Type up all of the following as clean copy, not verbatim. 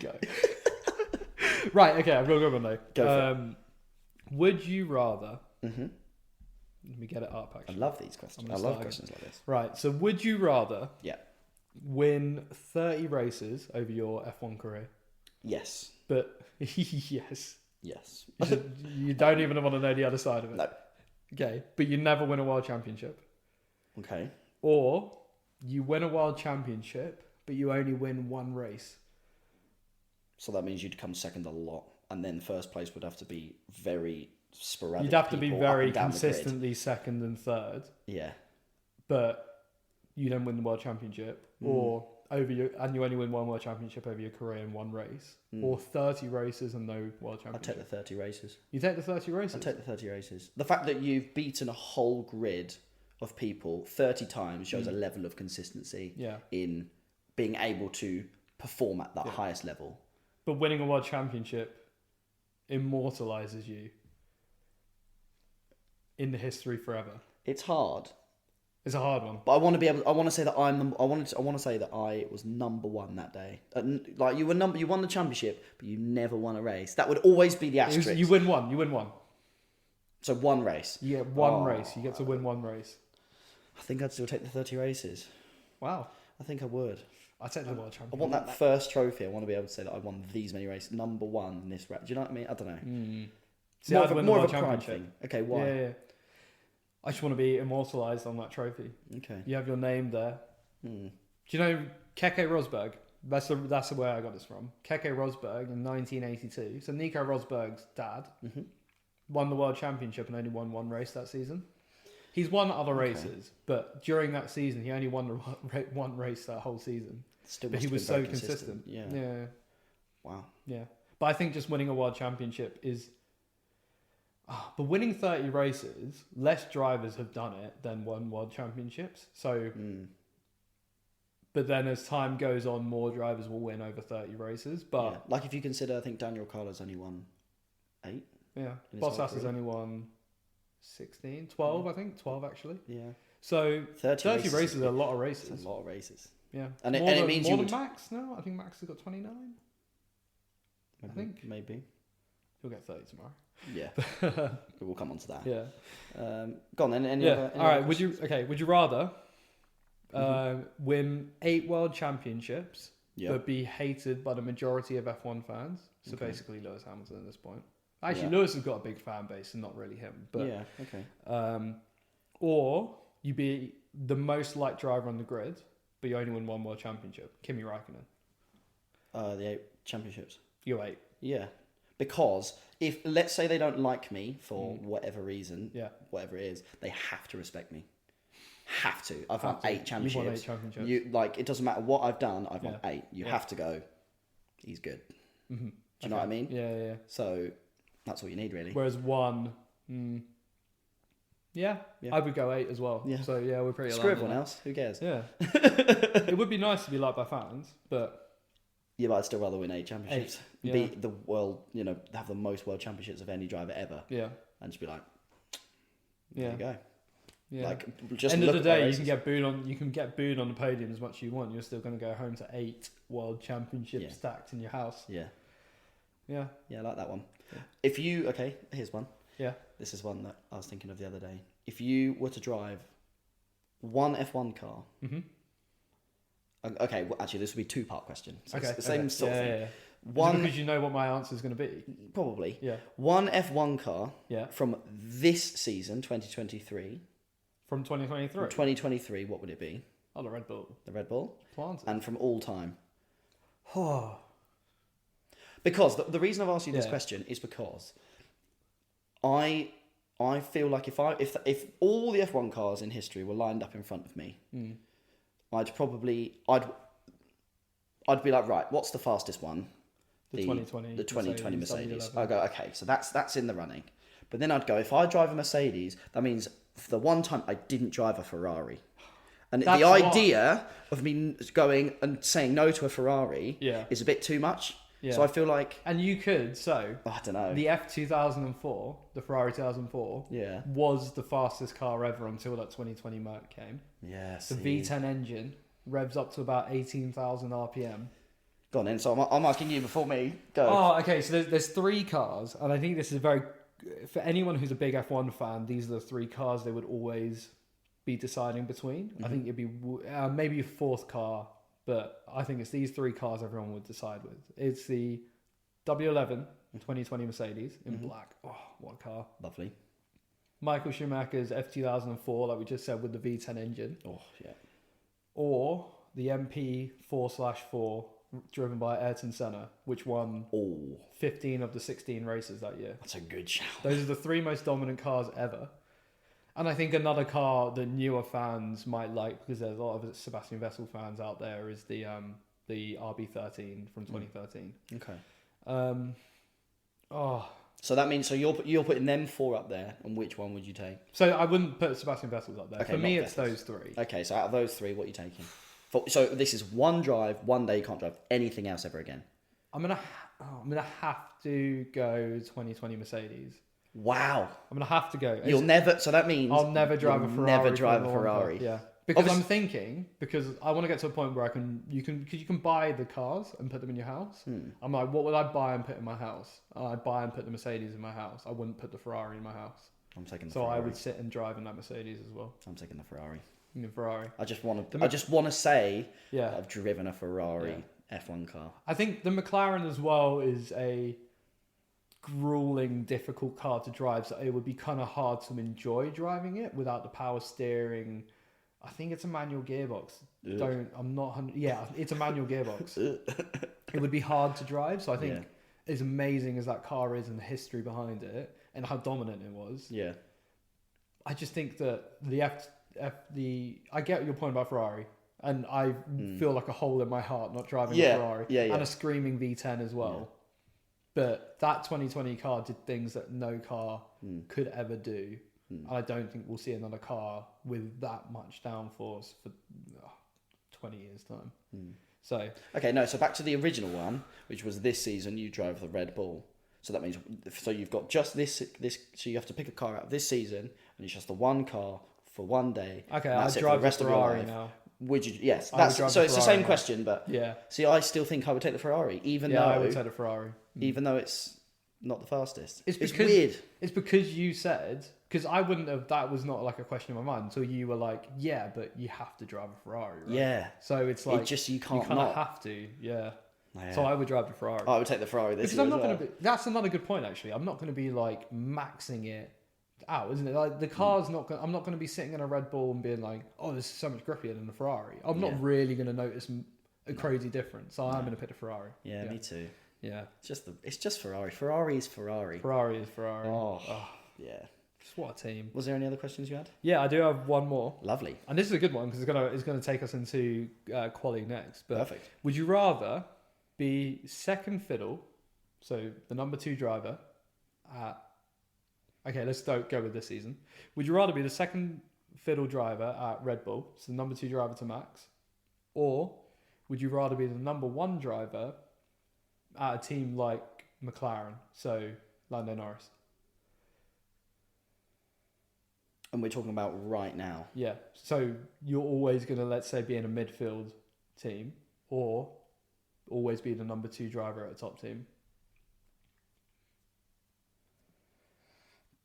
Go. Right, okay, I've got a good one though. Go for it. Would you rather... Let me get it up, I actually. love these questions. I love questions like this. Right, so would you rather Yeah. win 30 races over your F1 career? Yes. But, yes. Yes. You don't even want to know the other side of it. No. Okay, but you never win a world championship. Okay. Or you win a world championship, but you only win one race. So that means you'd come second a lot, and then first place would have to be very sporadic. You'd have to be people very up and down the grid. consistently second and third, Yeah. but you don't win the world championship, or you only win one world championship over your career in one race, or 30 races and no world I'd championship. take the 30 races. You take the 30 races? I'd take the 30 races. The fact that you've beaten a whole grid of people 30 times shows a level of consistency in being able to perform at that highest level. But winning a world championship immortalizes you in the history forever. It's hard. It's a hard one. But I want to be able. I want to say that I want to say that I was number one that day. Like you won the championship, but you never won a race. That would always be the asterisk. You win one. You win one. So one race. You get one race. You get to win one race. I think I'd still take the 30 races. Wow. I think I would. I'd take the world championship. I want that first trophy. I want to be able to say that I won these many races. Number one in this race. Do you know what I mean? I don't know. See, I'd win the more world of a pride championship. thing. Okay, why? Yeah. I just want to be immortalized on that trophy. Okay. You have your name there. Do you know Keke Rosberg? That's the way I got this from. Keke Rosberg in 1982. So Nico Rosberg's dad won the world championship and only won one race that season. He's won other races, but during that season, he only won one race that whole season. Still but he was so consistent. Yeah. Wow. Yeah. But I think just winning a world championship is... but winning 30 races, less drivers have done it than won world championships. So... But then as time goes on, more drivers will win over 30 races. But like if you consider, I think Daniel Ricciardo's only won 8. Yeah. Bottas has only won 16, 12, I think. 12 actually. Yeah. So 30 races are a lot of races. It's a lot of races. Yeah. And it means more than Max now? I think Max has got 29. Maybe, I think. Maybe. He'll get 30 tomorrow. Yeah. We'll come on to that. Yeah. Go on then. Any yeah. other All right. questions? Would you rather win 8 world championships, but be hated by the majority of F1 fans? So basically Lewis Hamilton at this point. Actually, Lewis has got a big fan base and not really him. But yeah, okay. Or you be the most liked driver on the grid, but you only win one world championship. Kimi Räikkönen. The 8 championships. You 8. Yeah. Because if, let's say they don't like me for whatever reason, whatever it is, they have to respect me. Have to. I've won 8 championships. You've won 8 championships. It doesn't matter what I've done, I've won 8. You have to go, he's good. Do you know what I mean? Yeah. So that's all you need, really. Whereas one, I would go 8 as well. Yeah. So yeah, we're pretty. Screw everyone else. Who cares? Yeah. It would be nice to be liked by fans, but yeah, but I'd still rather win 8 championships. 8, Beat the world. Have the most world championships of any driver ever. Yeah. And just be like, there you go. Yeah. Like, just end look of the at day, you can get booed on the podium as much as you want. You're still going to go home to 8 world championships stacked in your house. Yeah. Yeah. Yeah, I like that one. Yeah. If you here's one. Yeah. This is one that I was thinking of the other day. If you were to drive one F1 car. Okay, well, actually, this would be a 2-part question. So it's the same sort of thing. Yeah. One, because you know what my answer is going to be. Probably. Yeah. One F1 car. Yeah. From this season, 2023. From 2023. From 2023, what would it be? Oh, the Red Bull. The Red Bull. Planted. And from all time. Because the reason I've asked you this question is because I feel like if all the F1 cars in history were lined up in front of me, I'd be like, right, what's the fastest one? The 2020. The 2020 Mercedes. I go, okay, so that's in the running. But then I'd go, if I drive a Mercedes, that means for the one time I didn't drive a Ferrari. And the idea of me going and saying no to a Ferrari is a bit too much. Yeah. So I feel like... And you could, I don't know. The F2004, the Ferrari 2004, was the fastest car ever until that 2020 Merc came. Yeah, The V10 engine revs up to about 18,000 RPM. Go on then. So I'm asking you before me. Go. Oh, okay. So there's 3 cars, and I think this is for anyone who's a big F1 fan, these are the 3 cars they would always be deciding between. I think it'd be maybe a 4th car, but I think it's these 3 cars everyone would decide with. It's the W11 2020 Mercedes in black. Oh, what a car. Lovely. Michael Schumacher's F2004, like we just said, with the V10 engine. Oh, yeah. Or the MP 4/4 driven by Ayrton Senna, which won 15 of the 16 races that year. That's a good shout. Those are the 3 most dominant cars ever. And I think another car that newer fans might like, because there's a lot of Sebastian Vettel fans out there, is the RB13 from 2013. Okay. So that means you're putting them 4 up there, and which one would you take? So I wouldn't put Sebastian Vettel up there. Okay, for me, not it's Vettel's. those 3. Okay, so out of those 3, what are you taking? So this is one drive, one day. You can't drive anything else ever again. I'm gonna have to go 2020 Mercedes. Wow. I'm gonna have to go. You'll never. So that means I'll never drive a Ferrari. Never drive a Ferrari. Yeah. Because I'm thinking, because I want to get to a point where you can buy the cars and put them in your house. I'm like, what would I buy and put in my house? I'd buy and put the Mercedes in my house. I wouldn't put the Ferrari in my house. I'm taking the So Ferrari. I would sit and drive in that Mercedes as well. I'm taking the Ferrari. In the Ferrari. I just want to say Yeah. that I've driven a Ferrari F1 car. I think the McLaren as well is a grueling, difficult car to drive. So it would be kind of hard to enjoy driving it without the power steering. I think it's a manual gearbox. It's a manual gearbox. It would be hard to drive. So I think as amazing as that car is and the history behind it and how dominant it was. Yeah. I just think that I get your point about Ferrari, and I feel like a hole in my heart not driving a Ferrari and a screaming V10 as well. But that 2020 car did things that no car could ever do. And I don't think we'll see another car with that much downforce for 20 years' time. So so back to the original one, which was this season. You drove the Red Bull, so that means you've got just this. So you have to pick a car out of this season, and it's just the one car for one day. Okay, I'll drive the Ferrari now. Would you? Yes, it's the same question, but yeah. See, I still think I would take the Ferrari, even though I would take the Ferrari, even though it's not the fastest. It's weird. It's because you said, because I wouldn't have. That was not like a question in my mind until you were like, yeah, but you have to drive a Ferrari, right? Yeah. So it's like you can't. You kind of have to, yeah. So I would drive the Ferrari. I would take the Ferrari this because year I'm not as well. going to be. That's another good point actually. I'm not going to be like maxing it out, isn't it? Like the car's not. I'm not going to be sitting in a Red Bull and being like, oh, this is so much grippier than the Ferrari. I'm not really going to notice a crazy difference. So I'm going to pick the Ferrari. Yeah, me too. Yeah, it's just Ferrari. Ferrari is Ferrari. Ferrari is Ferrari. Oh yeah. Just what a team. Was there any other questions you had? Yeah, I do have one more. Lovely. And this is a good one because it's gonna take us into quali next. But perfect. Would you rather be second fiddle, so the number 2 driver at... Okay, let's go with this season. Would you rather be the second fiddle driver at Red Bull, so the number 2 driver to Max, or would you rather be the number 1 driver at a team like McLaren, so Lando Norris? And we're talking about right now. Yeah, so you're always going to, let's say, be in a midfield team, or always be the number 2 driver at a top team.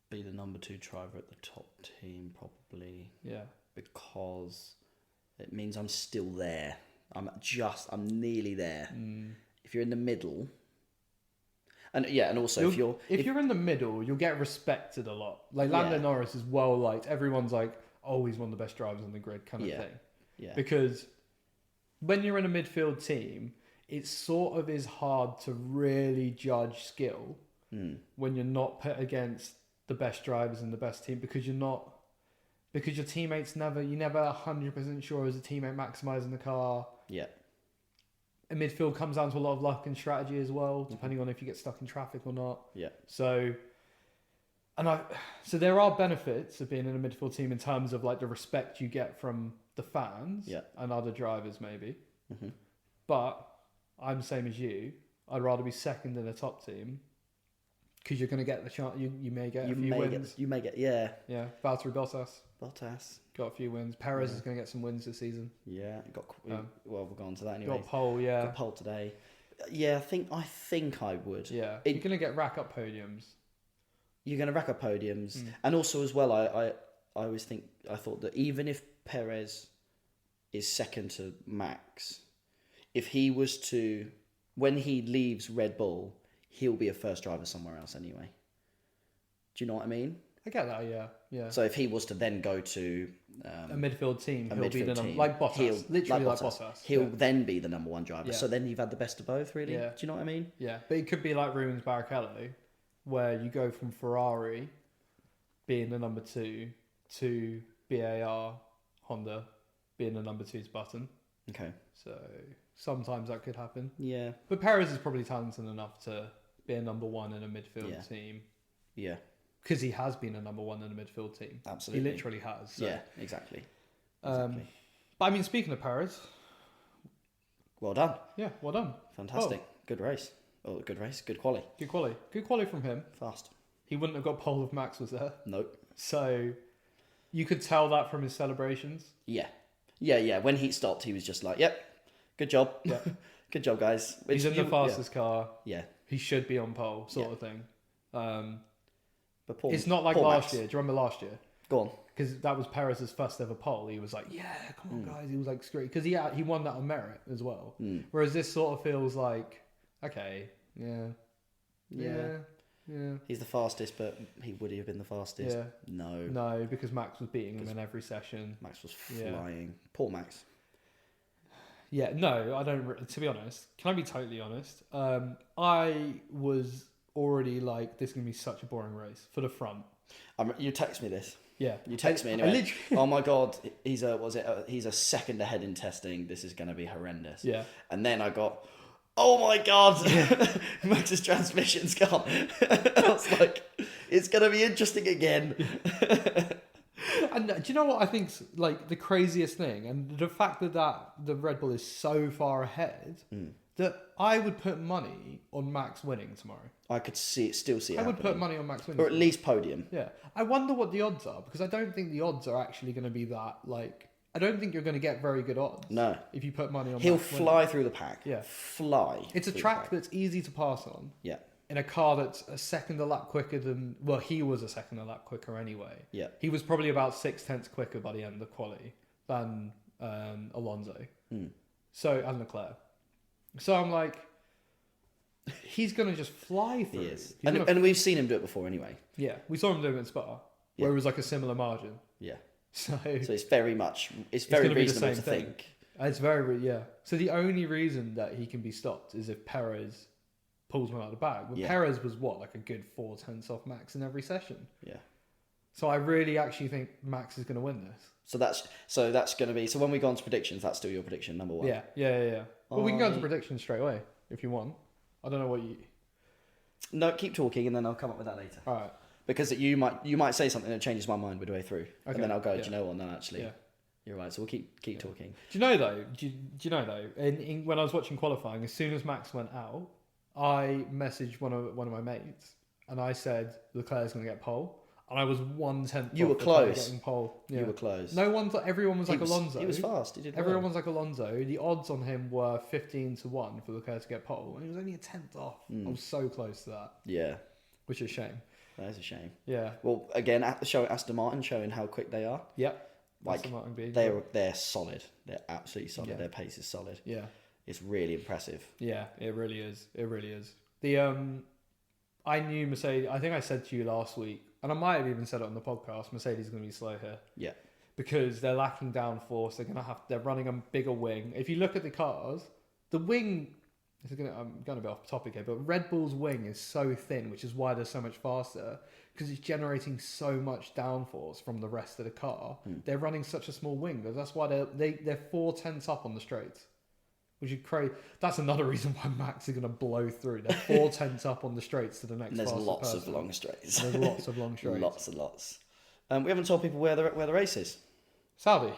Be the number 2 driver at the top team, probably. Yeah. Because it means I'm still there. I'm nearly there. If you're in the middle, and also if you're in the middle, you'll get respected a lot. Like Lando Norris is well liked. Everyone's like, oh, he's one of the best drivers on the grid, kind of thing. Yeah. Because when you're in a midfield team, it sort of is hard to really judge skill when you're not put against the best drivers in the best team, because your teammates you're never 100% sure as a teammate maximizing the car. Yeah. And midfield comes down to a lot of luck and strategy as well, depending on if you get stuck in traffic or not. Yeah. So there are benefits of being in a midfield team in terms of like the respect you get from the fans and other drivers maybe. But I'm the same as you. I'd rather be second in a top team, because you're going to get the chance. You may get a few wins. You may get Valtteri Bottas got a few wins. Perez is going to get some wins this season. Yeah, we'll go on to that anyway. Got pole, got pole today. Yeah, I think I would. Yeah, you're going to get rack up podiums. You're going to rack up podiums. And also as well, I thought that even if Perez is second to Max, if he was to, when he leaves Red Bull, he'll be a first driver somewhere else anyway. Do you know what I mean? I get that, yeah. So if he was to then go to a midfield team, he'll be the number, like Bottas, literally like Bottas. He'll then be the number one driver. Yeah. So then you've had the best of both, really. Yeah. Do you know what I mean? Yeah, but it could be like Rubens Barrichello, where you go from Ferrari being the number 2 to BAR Honda being the number 2's Button. Okay. So sometimes that could happen. Yeah. But Perez is probably talented enough to be a number 1 in a midfield team. Yeah. Because he has been a number 1 in a midfield team. Absolutely. He literally has. So. Yeah, exactly. But I mean, speaking of Perez. Well done. Yeah, well done. Fantastic. Good race. Oh, good race. Good quali. Good quali. Good quali from him. Fast. He wouldn't have got pole if Max was there. Nope. So you could tell that from his celebrations. Yeah. Yeah. When he stopped, he was just like, yep, good job. Yep. Good job, guys. He's in the fastest car. Yeah. He should be on pole, sort of thing. But Paul, it's not like last year. Do you remember last year? Go on. Because that was Perez's first ever pole. He was like, yeah, come on, guys. He was like, screw, because he won that on merit as well. Whereas this sort of feels like, okay, yeah. He's the fastest, but would he have been the fastest? Yeah. No, because Max was beating him in every session. Max was flying. Poor Max. Yeah, no, I don't. To be honest, can I be totally honest? I was already like, this is gonna be such a boring race for the front. You text me this. Yeah, you text me anyway. Oh my god, he's a second ahead in testing. This is gonna be horrendous. Yeah, and then I got, oh my god, Max's transmission's gone. I was like, it's gonna be interesting again. And do you know what I think's like the craziest thing? And the fact that the Red Bull is so far ahead that I would put money on Max winning tomorrow. I could still see it I would happening. put money on Max winning. Or at least podium. Yeah. I wonder what the odds are, because I don't think the odds are actually going to be that, like, I don't think you're going to get very good odds. No. If you put money on He'll Max fly winning. through the pack. Yeah. Fly. It's a track that's easy to pass on. Yeah. In a car that's a second a lap quicker than... Well, he was a second a lap quicker anyway. Yeah. He was probably about 6/10 quicker by the end of the quali than Alonso. So, and Leclerc. So I'm like, he's going to just fly through. He is. And we've seen him do it before anyway. Yeah. We saw him do it in Spa, where it was like a similar margin. Yeah. So it's very reasonable to think. It's very, So the only reason that he can be stopped is if Perez pulls one out of the bag. But Perez was like a good 4/10 off Max in every session. Yeah. So I really actually think Max is going to win this. So that's going to be. So when we go on to predictions, that's still your prediction, number 1. Yeah. Well, we can go into predictions straight away if you want. I don't know what you. No, keep talking, and then I'll come up with that later. All right. Because you might say something that changes my mind midway through, Okay. and then I'll go. Do you know what? No, actually, Yeah. You're right. So we'll keep talking. Do you know though? When I was watching qualifying, as soon as Max went out, I messaged one of my mates, and I said Leclerc's going to get pole, and I was 1/10. You were close. Getting pole. Yeah. You were close. No one thought. Everyone was like Alonso. He was fast. He did. Everyone well. was like Alonso. The odds on him were 15-1 for Leclerc to get pole, and he was only a 10th off. I was so close to that. Yeah. Which is a shame. That is a shame. Yeah. Well, again, at the show at Aston Martin, showing how quick they are. Yep. Like they're solid. They're absolutely solid. Yeah. Their pace is solid. Yeah. It's really impressive. Yeah, it really is. It really is. I knew Mercedes. I think I said to you last week, and I might have even said it on the podcast. Mercedes is going to be slow here. Yeah. Because they're lacking downforce. They're running a bigger wing. If you look at the cars, the wing. I'm going to be off topic here, but Red Bull's wing is so thin, which is why they're so much faster, because it's generating so much downforce from the rest of the car. They're running such a small wing. That's why they're 4/10 up on the straights, which is crazy. That's another reason why Max is going to blow through. They're 4/10 up on the straights to the next. And there's lots person. of long straights. There's lots of long straights. Lots and lots. We haven't told people where the race is. Saudi.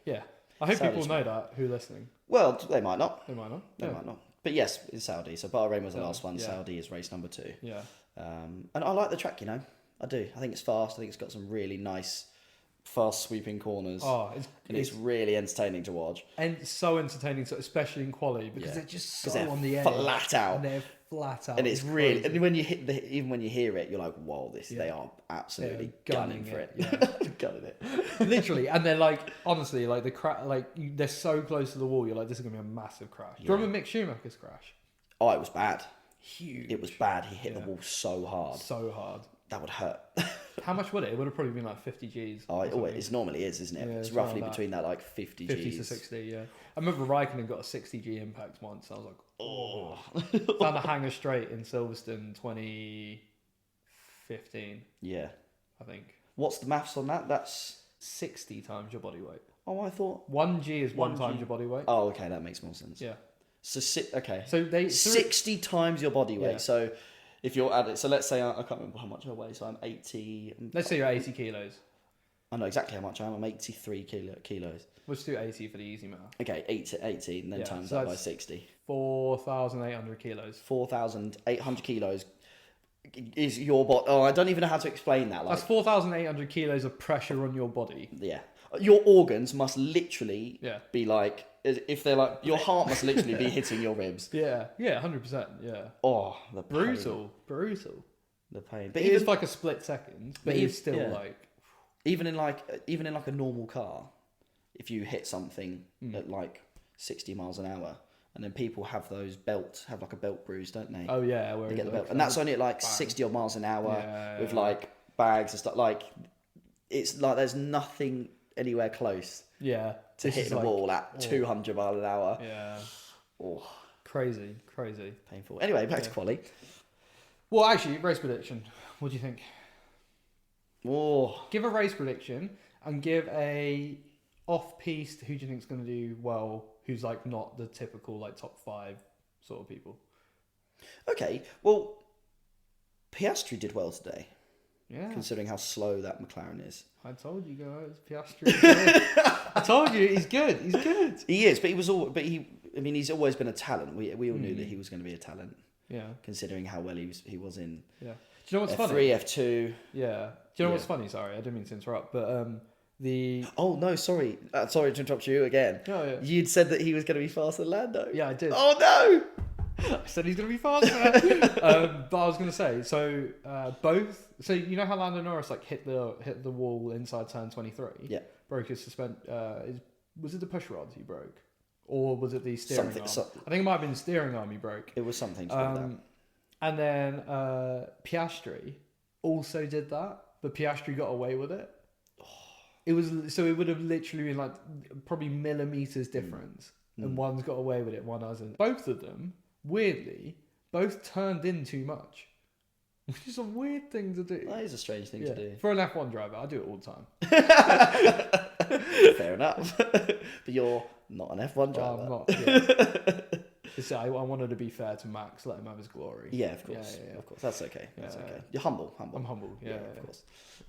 Yeah. I hope people know that who are listening. Well, they might not. They might not. They might not. But yes, it's Saudi. So Bahrain was the last one. Yeah. Saudi is race number 2. Yeah. And I like the track, I do. I think it's fast. I think it's got some really nice fast sweeping corners. Oh, it's really entertaining to watch. And so entertaining, especially in quali, because they're just so they're on the edge. flat out. And they're flat out. And it's really, and when you even when you hear it, you're like, whoa, they are absolutely gunning for it. Yeah. Gunning it. Literally. And they're like, honestly, like they're so close to the wall, you're like, this is going to be a massive crash. Do you remember Mick Schumacher's crash? Oh, it was bad. Huge. It was bad. He hit the wall so hard. So hard. That would hurt. How much would it? It would have probably been like 50 Gs. Oh, it normally is, isn't it? Yeah, it's roughly between that, like 50 Gs. 50 to 60, yeah. I remember Raikkonen got a 60 G impact once. I was like, oh. Found a hanger straight in Silverstone 2015. Yeah. I think. What's the maths on that? That's 60 times your body weight. Oh, I thought 1 G is one times your body weight. Oh, okay, that makes more sense. Yeah. So okay. So they 60 times your body weight. Yeah. So if you're at it, so let's say I can't remember how much I weigh. So I'm 80. Let's say you're 80 kilos. I know exactly how much I am. I'm 83 kilos. Let's do 80 for the easy math. Okay, 80, and then times that by 60. 4,800 kilos. 4,800 kilos is your body. Oh, I don't even know how to explain that. That's 4,800 kilos of pressure on your body. Yeah. Your organs must literally be like, if they're like, your heart must literally be hitting your ribs. Yeah, 100%. Yeah. Oh, the pain. Brutal. The pain. But it's like a split second, but it's still like. Even in like a normal car, if you hit something at like 60 miles an hour, and then people have like a belt bruise, don't they? Oh yeah, where they get the belt, and that's only at like 60 odd miles an hour with like bags and stuff. Like it's like there's nothing anywhere close. Yeah, to hitting a wall at 200 miles an hour. Yeah. Oh, crazy, painful. Anyway, back to quali. Well, actually, race prediction. What do you think? Oh, give a race prediction and give a off-piste. Who do you think is going to do well? Who's like not the typical like top 5 sort of people? Okay, well, Piastri did well today. Yeah. Considering how slow that McLaren is. I told you guys, Piastri. I told you he's good. He is, but he's always been a talent. We all knew that he was going to be a talent. Yeah. Considering how well he was in. Yeah. Do you know what's F3, funny? F2. Yeah. Do you know what's funny? Sorry, I didn't mean to interrupt, but the. Oh no! Sorry to interrupt you again. Oh yeah. You'd said that he was going to be faster than Lando. Yeah, I did. Oh no! I said he's going to be faster. But I was going to say, so both. So you know how Lando Norris like hit the wall inside turn 23? Yeah. Broke his was it the push rod he broke, or was it the steering arm? I think it might have been the steering arm he broke. It was something to do with that. And then Piastri also did that, but Piastri got away with it. It would have literally been like probably millimeters difference, and one's got away with it, one hasn't. Both of them, weirdly, both turned in too much, which is a weird thing to do. That is a strange thing to do for an F1 driver. I do it all the time. Fair enough, but you're not an F1 driver. I'm not. Yeah. I wanted to be fair to Max, let him have his glory. Yeah, of course. Yeah. Of course. That's okay. That's okay. You're humble. I'm humble. Yeah, of course.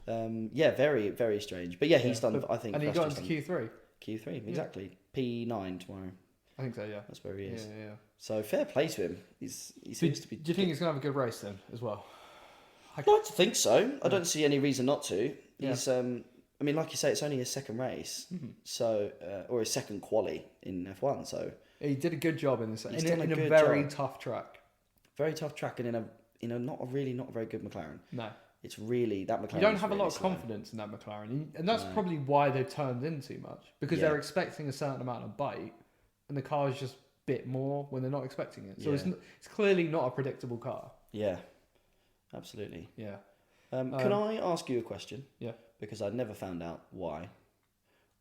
Very, very strange. But he's done. I think. And he got into Q3. Q3, exactly. P9 tomorrow. I think so. Yeah. That's where he is. Yeah. So fair play to him. He seems to be. Do you think he's gonna have a good race then as well? I'd like to think so. I don't see any reason not to. He's. I mean, like you say, it's only his second race, so or his second quali in F1. So he did a good job in this. He's in a very tough track. Very tough track, and in a not a very good McLaren. No, it's really that McLaren. You don't have a lot of confidence in that McLaren, and that's probably why they've turned in too much, because they're expecting a certain amount of bite, and the car is just a bit more when they're not expecting it. So it's clearly not a predictable car. Yeah, absolutely. Yeah. Can I ask you a question? Yeah. Because I'd never found out why.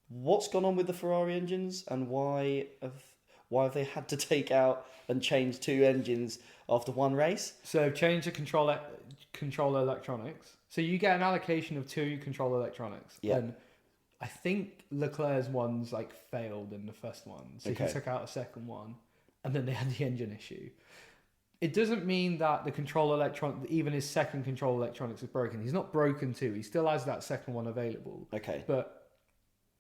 What's gone on with the Ferrari engines, and why have they had to take out and change 2 engines after one race? So change the controller electronics. So you get an allocation of 2 control electronics. Yeah. And I think Leclerc's one's like failed in the first one, so he took out a second one, and then they had the engine issue. It doesn't mean that the even his second control electronics is broken. He's not broken too. He still has that second one available. Okay. But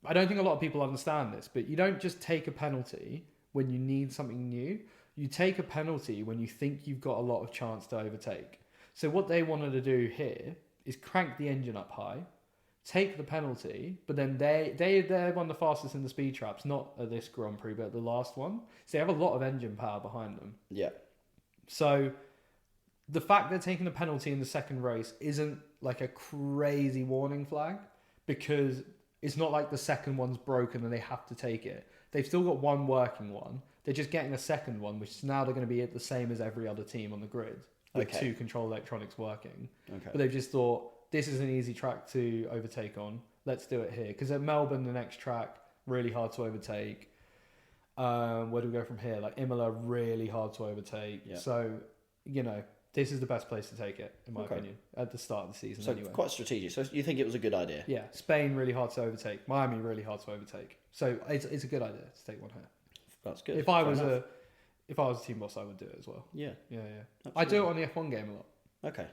I don't think a lot of people understand this, but you don't just take a penalty when you need something new. You take a penalty when you think you've got a lot of chance to overtake. So what they wanted to do here is crank the engine up high take the penalty, but then they're one of the fastest in the speed traps, not at this Grand Prix, but at the last one. So they have a lot of engine power behind them. Yeah. So the fact they're taking a penalty in the second race isn't like a crazy warning flag, because it's not like the second one's broken and they have to take it. They've still got one working one. They're just getting a second one, which is now they're going to be the same as every other team on the grid with two control electronics working. Okay. But they've just thought, this is an easy track to overtake on. Let's do it here. Because at Melbourne, the next track, really hard to overtake. Where do we go from here? Like Imola, really hard to overtake. Yeah. So, this is the best place to take it, in my opinion, at the start of the season. So quite strategic. So you think it was a good idea? Yeah. Spain, really hard to overtake. Miami, really hard to overtake. So it's a good idea to take one here. That's good. If I was a team boss, I would do it as well. Yeah. Yeah. Absolutely. I do it on the F1 game a lot. Okay.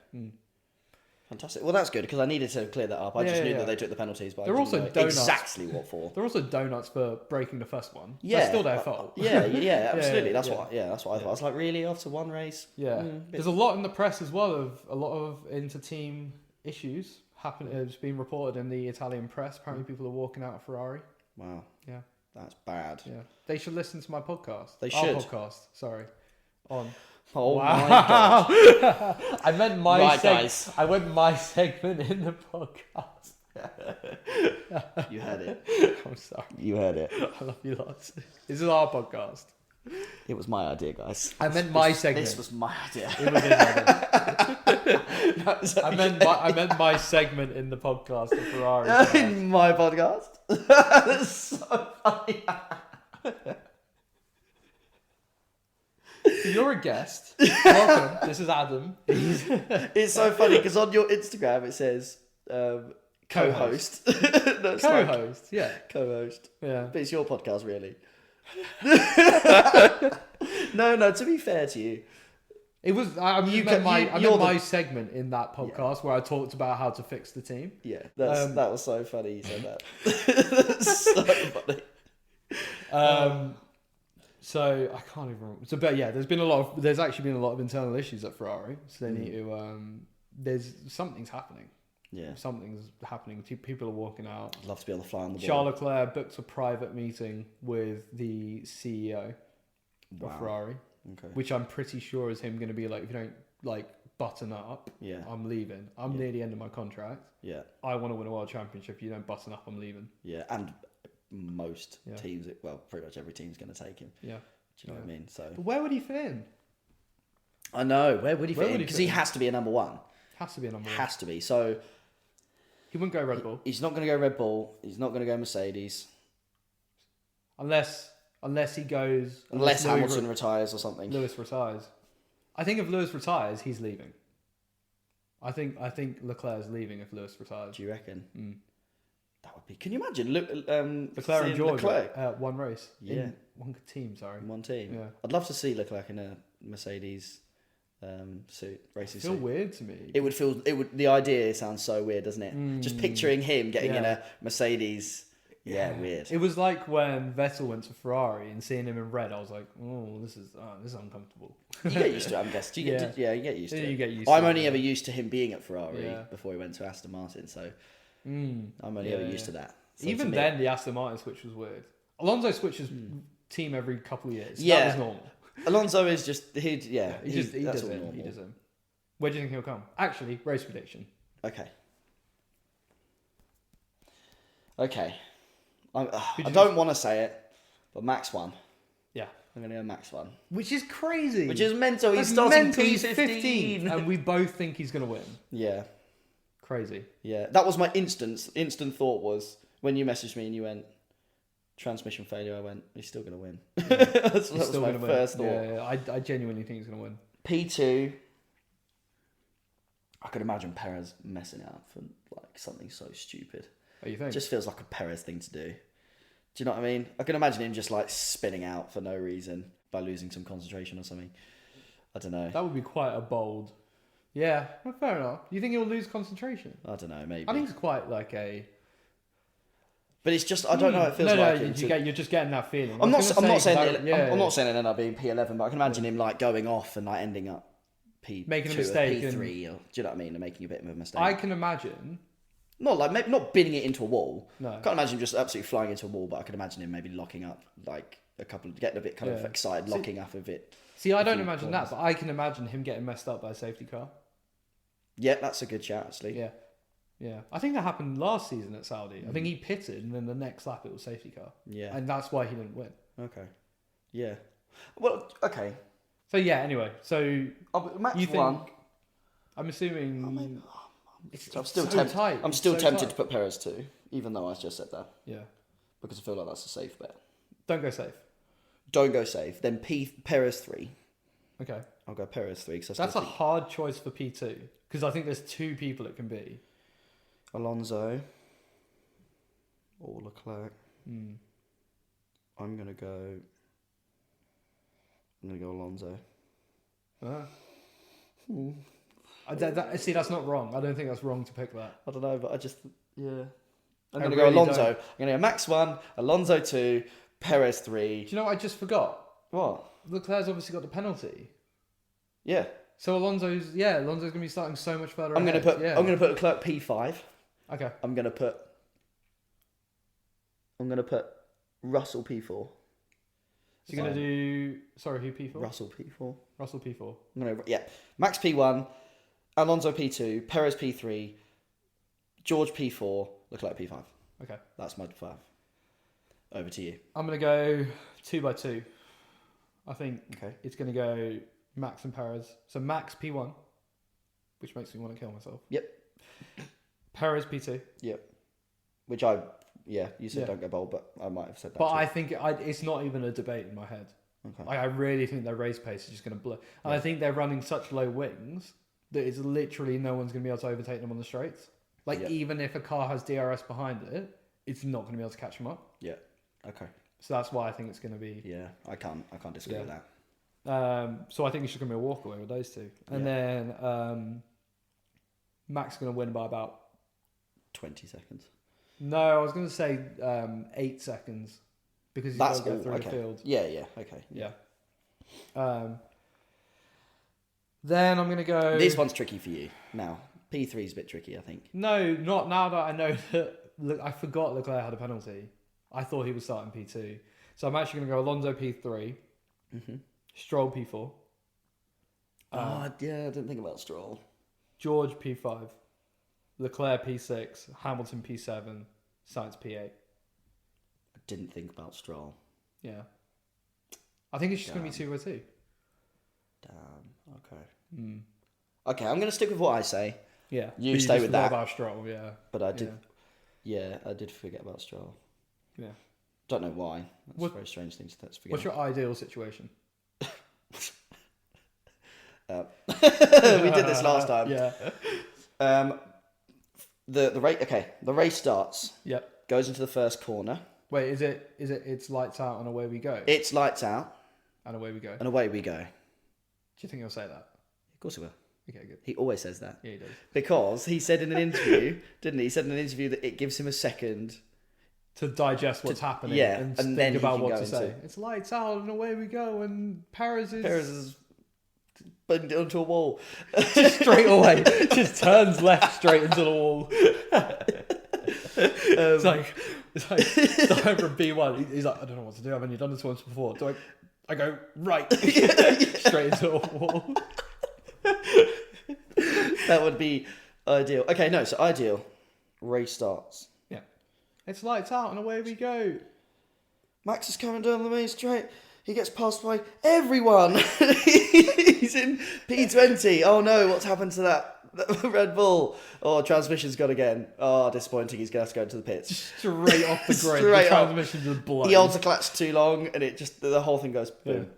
Fantastic. Well, that's good, because I needed to clear that up. I just knew that they took the penalties, but I didn't know exactly what for. There are also donuts for breaking the first one. Yeah, that's still their fault. Yeah, absolutely. That's what I thought. I was like, really, after one race? Yeah. There's a lot in the press as well of a lot of inter-team issues it's been reported in the Italian press. Apparently, people are walking out of Ferrari. Wow. Yeah. That's bad. Yeah. They should listen to my podcast. They should. Our podcast. Sorry. On. Oh my god! I meant my guys. I went my segment in the podcast. You heard it. I'm sorry. You heard it. I love you lots. This is our podcast. It was my idea, guys. I meant my segment. This was my idea. It was his idea. I meant my segment in the podcast of Ferrari. In my podcast. That's so funny. So you're a guest. Welcome. This is Adam. It's so funny because on your Instagram it says co-host. No, co-host, yeah. Co-host. Yeah. But it's your podcast, really. No, to be fair to you. It was. I meant my segment in that podcast where I talked about how to fix the team. Yeah, that was so funny you said that. That's so funny. So I can't even remember. So, but yeah, there's actually been a lot of internal issues at Ferrari. So they need to. Something's happening. Yeah, something's happening. People are walking out. I'd love to be on the fly on the ball. Charles Leclerc booked a private meeting with the CEO of Ferrari, which I'm pretty sure is him going to be like, if you don't button up, I'm leaving. I'm near the end of my contract. Yeah, I want to win a world championship. If you don't button up, I'm leaving. Yeah, and most teams, pretty much every team's going to take him. Yeah, do you know what I mean? So, but where would he fit in? I know, where would he fit in? Because he has to be a number one. Has to be a number one. Has to be. So he wouldn't go Red Bull. He's not going to go Red Bull. He's not going to go Mercedes. Unless he goes. Unless Hamilton retires or something. Lewis retires. I think if Lewis retires, he's leaving. I think Leclerc's leaving if Lewis retires. Do you reckon? That would be. Can you imagine Leclerc and George one race? Yeah, one team. Sorry, one team. Yeah, I'd love to see Leclerc in a Mercedes racing suit. Weird to me. It would. The idea sounds so weird, doesn't it? Just picturing him getting in a Mercedes. Yeah, weird. It was like when Vettel went to Ferrari and seeing him in red. I was like, oh, this is uncomfortable. You get used to it, I'm guessing. You get used to it. You get used. I'm only ever used to him being at Ferrari before he went to Aston Martin. So I'm only ever used to that. So even then, the Aston Martin switch was weird. Alonso switches team every couple of years. That was normal. Alonso is just he does it. He does it. Where do you think he'll come? Actually, race prediction. Okay. I don't want to say it, but Max won. Yeah. I'm going to go Max won. Which is crazy. Which is mental. He's starting P15. And we both think he's going to win. Yeah. Crazy. Yeah. That was my instant thought was when you messaged me and you went, transmission failure, I went, he's still going to win. that was my first thought. Yeah, I genuinely think he's going to win. P2, I could imagine Perez messing it up for something so stupid. Oh, you think? It just feels like a Perez thing to do. Do you know what I mean? I can imagine him just spinning out for no reason by losing some concentration or something. I don't know. That would be quite a bold. Yeah, well, fair enough. You think he'll lose concentration? I don't know, maybe. I think it's quite like a. But it's just I don't know. It feels you're just getting that feeling. I'm not saying it ended up being P11, but I can imagine him going off and ending up making a mistake, P3. Do you know what I mean? And making a bit of a mistake. I can imagine. maybe not binning it into a wall. No. Can't imagine him just absolutely flying into a wall, but I can imagine him maybe locking up, like getting a bit kind of excited, locking up a bit. See, I don't imagine that, but I can imagine him getting messed up by a safety car. Yeah, that's a good shout, actually. Yeah. Yeah. I think that happened last season at Saudi. I think he pitted and then the next lap it was safety car. Yeah. And that's why he didn't win. Okay. Yeah. Well, okay. So yeah, anyway. So Max you won. think, I'm assuming I'm still so tempted. tight. I'm still It's so tempted tight. to put Perez 2, even though I just said that. Yeah. Because I feel like that's a safe bet. Don't go safe. Don't go safe. Then Perez 3. Okay. I'll go Perez 3 because That's a hard choice for P2 because I think there's two people it can be. Alonso or Leclerc. I'm gonna go Alonso. See, that's not wrong. I don't think that's wrong to pick that. I don't know, but I'm gonna really go Alonso. don't. I'm gonna go Max 1, Alonso 2, Perez 3. Do you know what I just forgot? What? Leclerc's obviously got the penalty. Yeah. So Alonso's gonna be starting so much further I'm ahead. gonna put Leclerc P5. Okay. I'm gonna put Russell P4. So you're gonna do who P4? Russell P4. Russell P4. Max P1, Alonso P2, Perez P3, George P4, Leclerc P5. Okay. That's my 5. Over to you. I'm gonna go 2 by 2. I think Okay. it's gonna go Max and Perez. So Max P1, which makes me want to kill myself. Yep. Perez P2. Yep. Which you said don't go bold, but I might have said that. But too. I think it's not even a debate in my head. Okay. I really think their race pace is just going to blow. And I think they're running such low wings that it's literally no one's going to be able to overtake them on the straights. Even if a car has DRS behind it, it's not going to be able to catch them up. Yeah. Okay. So that's why I think it's going to be. Yeah, I can't disagree with that. So I think it's just going to be a walkaway with those two, and then Max is going to win by about 20 seconds. No, I was going to say 8 seconds because he's got to go through the field. Yeah. Okay. Yeah. Then I'm going to go. This one's tricky for you. Now, P3 is a bit tricky, I think. No, not now that I know that. Look, I forgot Leclerc had a penalty. I thought he was starting P2. So I'm actually going to go Alonso P3, Stroll P4. I didn't think about Stroll. George P5, Leclerc P6, Hamilton P7, Sainz P8. I didn't think about Stroll. Yeah. I think it's just going to be 2 by 2. Damn. Okay. Okay, I'm going to stick with what I say. Yeah. You stay with that. About Stroll, yeah. But I did. Yeah, I did forget about Stroll. Yeah. Don't know why. That's a very strange thing to forget. What's your ideal situation? We did this last time. Yeah. The race. Okay, the race starts. Yep. Goes into the first corner. Wait, is it? It's lights out and away we go. It's lights out and away we go. And away we go. Do you think he'll say that? Of course he will. Okay, good. He always says that. Yeah, he does. Because he said in an interview, didn't he? He said in an interview that it gives him a second to digest what's happening. Yeah, and then think he about can what go to say. into- It's lights out and away we go, and Perez is banged it onto a wall. straight away. Just turns left straight into the wall. It's like starting from B1. He's like, I don't know what to do. I've only done this once before. So I go right straight into a wall. That would be ideal. Okay, no, so ideal. Race starts. Yeah. It's lights out and away we go. Max is coming down the main straight. He gets passed by everyone. He's in P20. Oh no, what's happened to that Red Bull? Oh, transmission's gone again. Oh, disappointing. He's going to have to go into the pits. Straight off the grid. Straight the transmission's just blown. He holds the clutch too long and it just, the whole thing goes boom.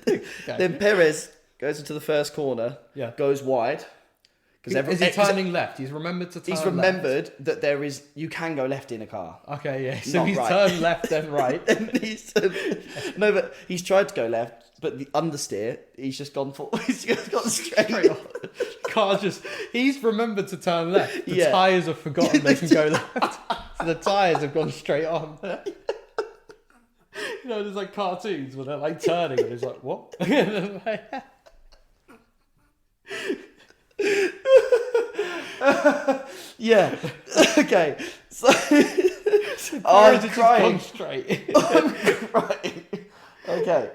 Okay. Then Perez goes into the first corner. Yeah. Goes wide. Is he turning left? He's remembered to turn He's remembered that you can go left in a car. Okay, yeah. So Not he's right. turned left then right. No, but he's tried to go left, but the understeer, he's just gone for. He's just gone straight off. Car's he's remembered to turn left. The Yeah. tyres have forgotten they can go left. So the tyres have gone straight on. You know, there's like cartoons where they're like turning and it's like, what? Yeah. Okay. So I'm I'm crying. Just gone straight. I'm crying. Okay.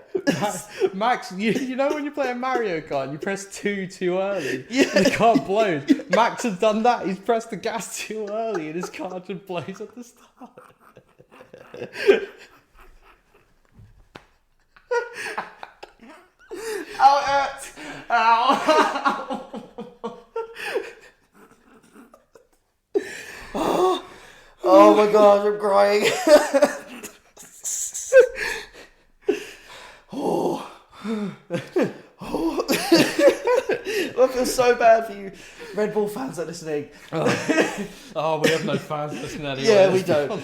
Max, you know when you play a Mario Kart and you press 2 too early Yeah. and the car blows? Max has done that. He's pressed the gas too early and his car just blows at the start. Ow, it hurts. Ow. Oh my gosh, I'm crying. I feel so bad for you Red Bull fans that are listening. Oh, we have no fans listening anyway. Yeah, we don't.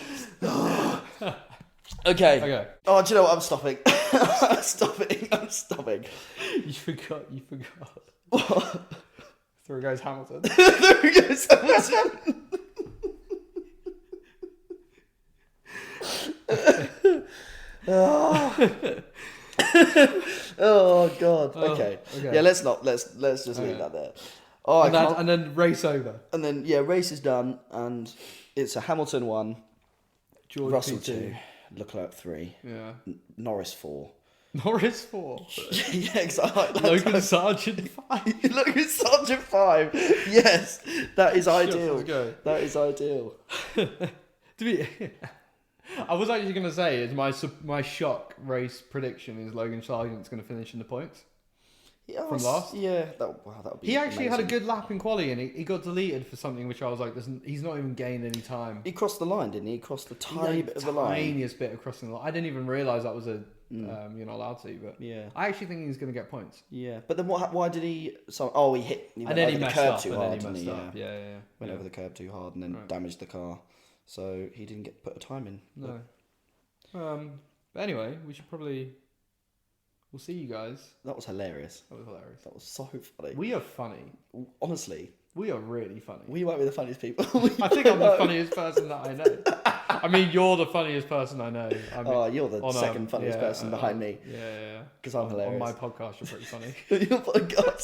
Okay. Okay. Oh, do you know what? I'm stopping. I'm stopping. You forgot. What? Through goes Hamilton. There we go, Hamilton. Oh god. Okay. Yeah, let's just leave that there. Oh, and then race over. And then race is done, and it's a Hamilton 1, George Russell P2. 2, Leclerc 3, Yeah. Norris 4. Norris 4. Yeah, exactly. Logan Sargent 5. Logan Sargent 5. Yes, that is ideal. Let's go. That is ideal. I was actually going to say is my shock race prediction is Logan Sargent's going to finish in the points. Yeah, From last? Yeah, that would be He actually had a amazing. good lap in quali and he got deleted for something which I was like, he's not even gained any time. He crossed the line, didn't he? He crossed the tiny bit of the line. Tiniest bit of crossing the line. I didn't even realise that was you're not allowed to, but Yeah. I actually think he's going to get points. Yeah, but then why did he? He hit. He And went then over he the messed curb up. too And then hard, he didn't messed he? up. Yeah. Went over the curb too hard and then damaged the car, so he didn't get put a time in. No. But anyway, we'll see you guys. That was hilarious. That was hilarious. That was so funny. We are funny. Honestly, We are really funny. we might be the funniest people. I think I'm the funniest person that I know. I mean, you're the funniest person I know. I mean, You're the second funniest person behind me. Yeah. Because I'm hilarious. On my podcast, you're pretty funny. Your podcast.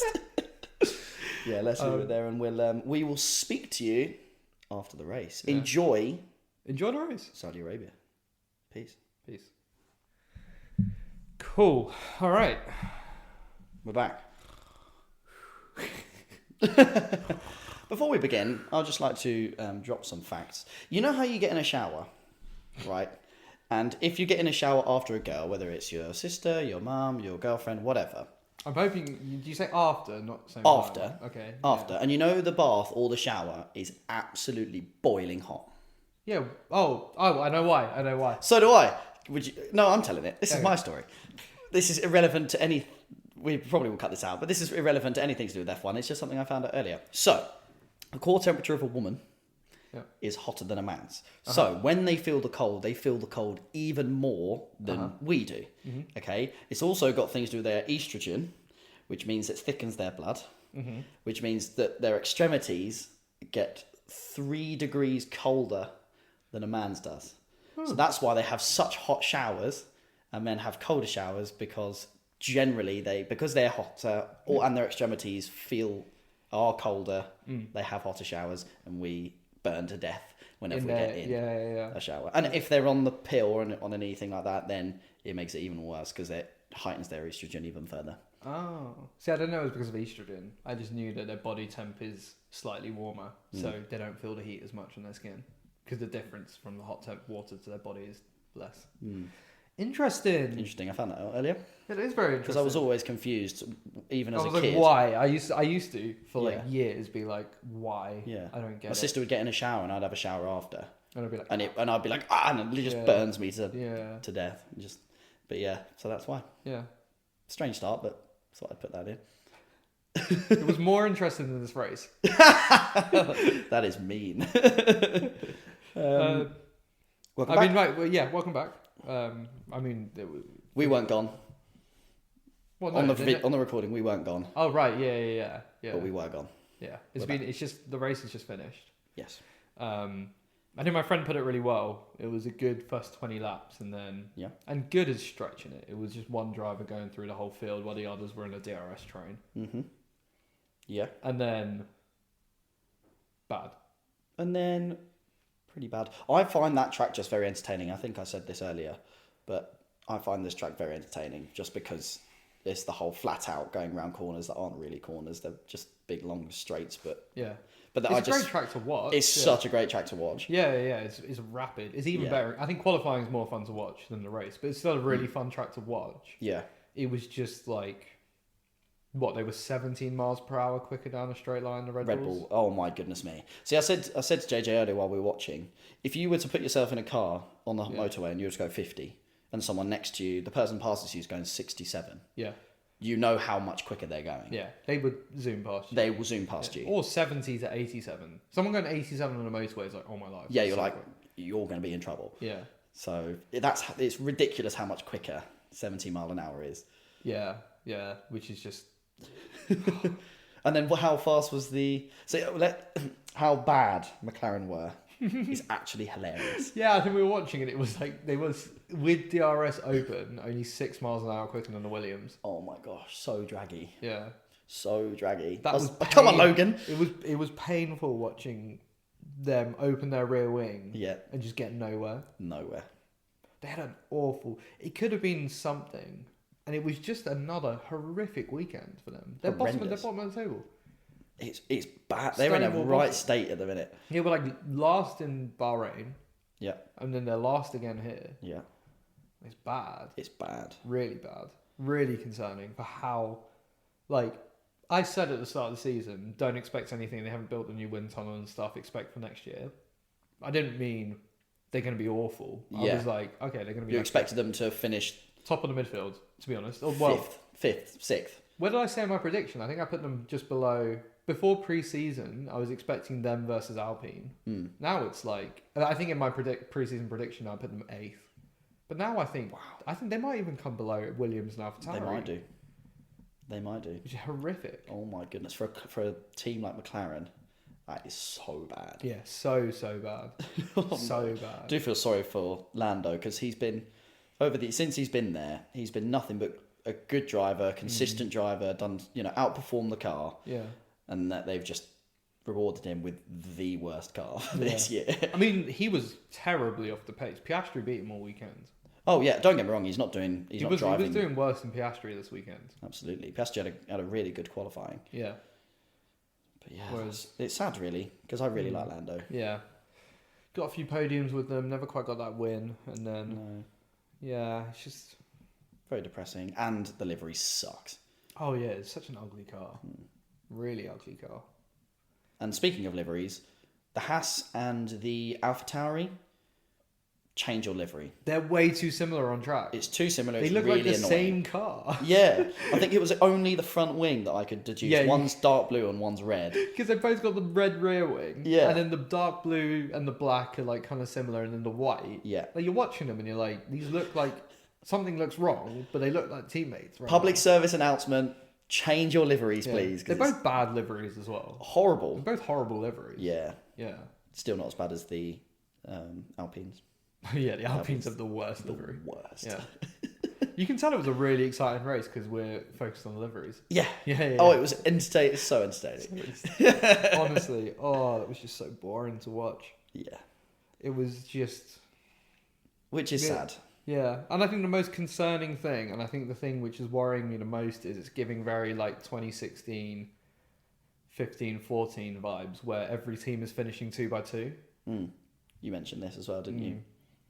Yeah, let's leave it there, and we will speak to you after the race. Yeah. Enjoy the race. Saudi Arabia. Peace. Cool. All right. We're back. Before we begin, I'd just like to drop some facts. You know how you get in a shower, right? And if you get in a shower after a girl, whether it's your sister, your mum, your girlfriend, whatever. I'm hoping. Do you say after, not same After. time? Okay. After. And you know the bath or the shower is absolutely boiling hot. Yeah. Oh, I know why. So do I. Would you? No, I'm telling it. This is my story. This is irrelevant to any. We probably will cut this out, but this is irrelevant to anything to do with F1. It's just something I found out earlier. So, the core temperature of a woman is hotter than a man's. So, when they feel the cold even more than we do. Mm-hmm. Okay? It's also got things to do with their estrogen, which means it thickens their blood, which means that their extremities get 3 degrees colder than a man's does. So that's why they have such hot showers and men have colder showers, because generally because they're hotter and their extremities are colder, they have hotter showers, and we burn to death whenever we get in a shower. And if they're on the pill or on anything like that, then it makes it even worse because it heightens their estrogen even further. Oh. See, I didn't know it was because of estrogen. I just knew that their body temp is slightly warmer, so they don't feel the heat as much on their skin. Because the difference from the hot temp water to their body is less. Interesting. I found that out earlier. It is very interesting. Because I was always confused, even as a kid. Like, why? I used to for years be like, why? Yeah. I don't get it. My sister would get in a shower and I'd have a shower after. And I'd be like, and I'd be like, and it just burns me to death. But yeah, so that's why. Yeah. Strange start, but thought I'd put that in. It was more interesting than this race. That is mean. Welcome back. Welcome back. We weren't gone. Well, no, on the recording, we weren't gone. Oh right, yeah. But we were gone. Yeah, it's just the race is just finished. Yes. I think my friend put it really well. It was a good first 20 laps, and then and good is stretching it. It was just one driver going through the whole field while the others were in a DRS train. Mm-hmm. Yeah. And then bad. And then, pretty bad. I find that track just very entertaining. I think I said this earlier, but I find this track very entertaining just because it's the whole flat out going around corners that aren't really corners. They're just big, long straights, but... Yeah. But it's a great track to watch. It's such a great track to watch. Yeah. It's rapid. It's even better. I think qualifying is more fun to watch than the race, but it's still a really fun track to watch. Yeah. It was just like, they were 17 miles per hour quicker down a straight line, the Red Bulls? Bull. Oh my goodness me. See, I said to JJ earlier while we were watching, if you were to put yourself in a car on the motorway and you were to go 50, and someone next to you, the person passes you is going 67. Yeah. You know how much quicker they're going. Yeah, they would zoom past you. They will zoom past you. Or 70 to 87. Someone going 87 on a motorway is like, oh my life. Yeah, you're like, you're going to be in trouble. Yeah. So it's ridiculous how much quicker 70 mile an hour is. Yeah, which is just... And then how fast was how bad McLaren were is actually hilarious. Yeah, I think we were watching it. It was like they was with DRS open, only 6 miles an hour quicker than the Williams. Oh my gosh, so draggy. Yeah, so draggy. That was come on, Logan. It was painful watching them open their rear wing. Yeah, and just get nowhere. They had an awful. It could have been something, and it was just another horrific weekend for them. They're bottom of the table. It's bad. They're in a right state at the minute. Yeah, we're like last in Bahrain. Yeah. And then they're last again here. Yeah. It's bad. It's bad. Really bad. Really concerning for how, like, I said at the start of the season, don't expect anything. They haven't built the new wind tunnel and stuff. Expect for next year. I didn't mean they're going to be awful. I was like, okay, they're going to be... You expected them to finish... top of the midfield, to be honest. Or, fifth, sixth. Where did I say my prediction? I think I put them just below... Before pre-season, I was expecting them versus Alpine. Now it's like... I think in my pre-season prediction, I put them 8th. But now I think they might even come below Williams and AlphaTauri. They might do. Which is horrific. Oh my goodness. For a team like McLaren, that is so bad. Yeah, so bad. So bad. I do feel sorry for Lando because he's been... Since he's been there, he's been nothing but a good driver, consistent driver, outperformed the car. Yeah. And that they've just rewarded him with the worst car this year. I mean, he was terribly off the pace. Piastri beat him all weekend. Oh yeah, don't get me wrong. He's not driving. He was doing worse than Piastri this weekend. Absolutely, Piastri had a really good qualifying. Yeah. But yeah, it's sad really because I really like Lando. Yeah. Got a few podiums with them. Never quite got that win, and then it's just very depressing. And the livery sucks. Oh yeah, it's such an ugly car. Really ugly car. And speaking of liveries, the Haas and the AlphaTauri change your livery. They're way too similar on track. It's too similar. They look really like the annoying. same car. Yeah, I think it was only the front wing that I could deduce. Yeah, one's dark blue and one's red. Because they've both got the red rear wing. Yeah. And then the dark blue and the black are like kind of similar, and then the white. Yeah. Like you're watching them and you're like, these look like something looks wrong, but they look like teammates. Right Public service announcement. Change your liveries, please. They're both bad liveries as well. Horrible. They're both horrible liveries. Yeah. Yeah. Still not as bad as the Alpines. Yeah, the Alpines have the worst livery. Worst. Yeah. You can tell it was a really exciting race because we're focused on the liveries. Yeah. Yeah. Oh, it was entertaining. It's so entertaining. Honestly, that was just so boring to watch. Yeah. It was just... Which is sad. Yeah, and I think the most concerning thing, and I think the thing which is worrying me the most, is it's giving very like 2016, 15, 14 vibes where every team is finishing 2x2. You mentioned this as well, didn't you?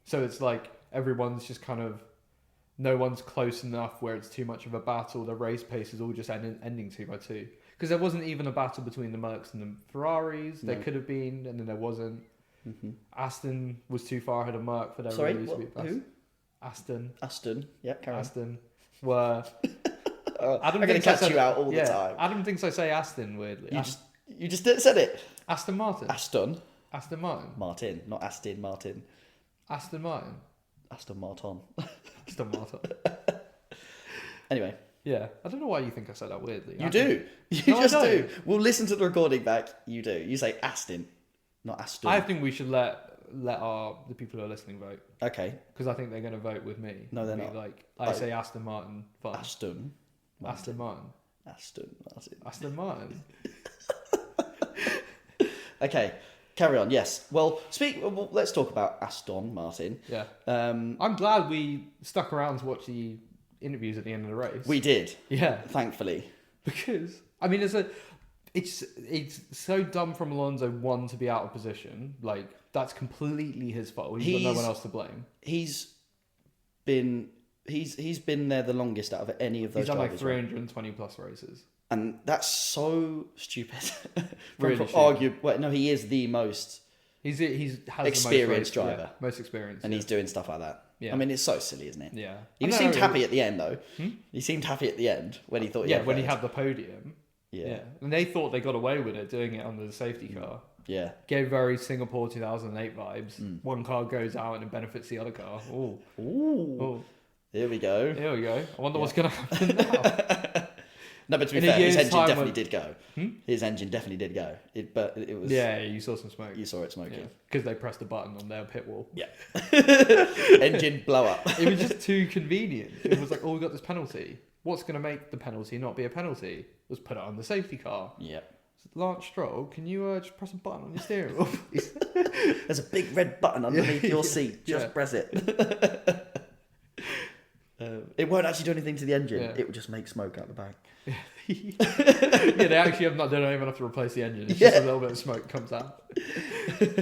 So it's like everyone's just kind of, no one's close enough where it's too much of a battle. The race pace is all just ending 2x2. Because there wasn't even a battle between the Mercs and the Ferraris. There could have been, and then there wasn't. Aston was too far ahead of Merc for their release. Who? Aston. Yeah, carry on. Aston. Were... I'm going to catch you out all the time. Adam thinks I say Aston weirdly. You just said it. Aston Martin. Aston Martin. Martin, not Aston Martin. Aston Martin. Aston Martin. Aston Martin. Anyway. Yeah, I don't know why you think I said that weirdly. You do. You just do. We'll listen to the recording back. You do. You say Aston, not Aston. I think we should let the people who are listening vote. Okay. Because I think they're going to vote with me. No, they're not. Like, I say Aston Martin. Fine. Aston Martin. Aston Martin. Okay. Carry on. Yes. Well, let's talk about Aston Martin. Yeah. I'm glad we stuck around to watch the interviews at the end of the race. We did. Yeah. Thankfully. Because I mean, it's so dumb from Alonso to be out of position. Like that's completely his fault. He's got no one else to blame. He's been there the longest out of any of those. He's done drivers, like 320 plus races. And that's so stupid. Really stupid. Well, no, he is the most has experienced the most driver. Most experienced. And he's doing stuff like that. Yeah. I mean, it's so silly, isn't it? Yeah. He seemed happy at the end, though. He seemed happy at the end when he thought. When he had the podium. Yeah. And they thought they got away with it doing it under the safety car. Yeah. Gave very Singapore 2008 vibes. One car goes out and it benefits the other car. Ooh. Ooh. Here we go. I wonder what's going to happen now. No, but to be fair, his engine definitely did go. His engine definitely did go. But it was... Yeah, you saw some smoke. You saw it smoking. Because they pressed the button on their pit wall. Yeah. Engine blow up. It was just too convenient. It was like, we got this penalty. What's going to make the penalty not be a penalty? Let's put it on the safety car. Yeah. Lance Stroll, can you just press a button on your steering wheel, please? There's a big red button underneath your seat. Just press it. It won't actually do anything to the engine. Yeah. It will just make smoke out the back. They actually they don't even have to replace the engine. It's just a little bit of smoke comes out.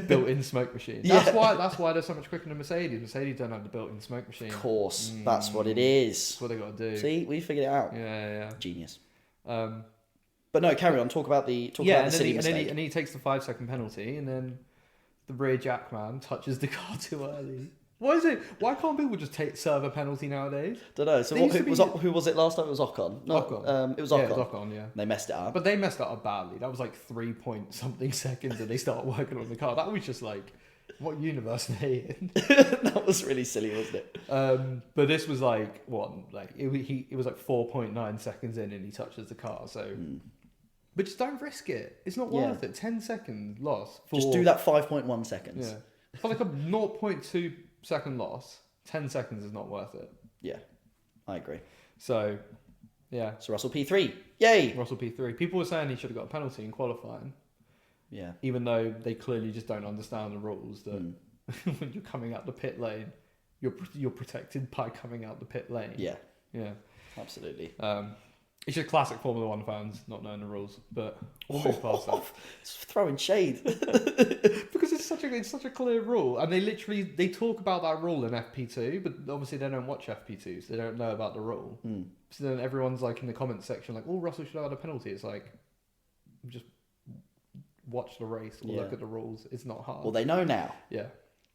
Built-in smoke machine. That's why they're so much quicker than Mercedes. Mercedes don't have the built-in smoke machine. Of course, that's what it is. That's what they got to do. See, we figured it out. Yeah. Genius. But no, carry on. Talk about the silly mistake. And he takes the 5-second penalty, and then the rear jack man touches the car too early. What is it? Why can't people just serve a penalty nowadays? Don't know. So who was it last time? It was Ocon. No, Ocon. It was Ocon. Yeah, it was Ocon, yeah. They messed it up. But they messed it up badly. That was like 3-point-something seconds and they started working on the car. That was just like, what universe are they in? That was really silly, wasn't it? But this was like, what? Like it was like 4.9 seconds in and he touches the car. So... But just don't risk it. It's not worth it. 10 seconds loss. Just do that 5.1 seconds. Yeah. For like a 0.2 second loss, 10 seconds is not worth it. Yeah, I agree. So, yeah. So Russell P3. Yay! Russell P3. People were saying he should have got a penalty in qualifying. Yeah. Even though they clearly just don't understand the rules that when you're coming out the pit lane, you're protected by coming out the pit lane. Yeah. Yeah. Absolutely. It's just classic Formula One fans not knowing the rules, but we'll move past that. It's throwing shade because it's such a clear rule, and they talk about that rule in FP2, but obviously they don't watch FP2, so they don't know about the rule. So then everyone's like in the comments section, like, "Oh, Russell should have had a penalty." It's like, just watch the race or look at the rules. It's not hard. Well, they know now. Yeah.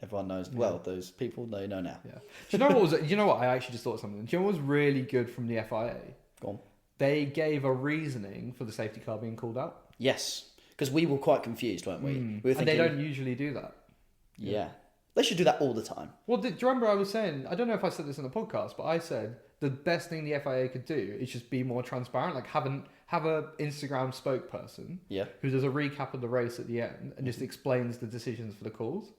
Everyone knows. Well, those people they know now. Yeah. Do you know what? I actually just thought of something. Do you know what was really good from the FIA? Go on. They gave a reasoning for the safety car being called out. Yes, because we were quite confused, weren't we? We were thinking, and they don't usually do that. Yeah. They should do that all the time. Well, do you remember I was saying, I don't know if I said this in the podcast, but I said the best thing the FIA could do is just be more transparent. Like have a Instagram spokesperson who does a recap of the race at the end and just explains the decisions for the calls.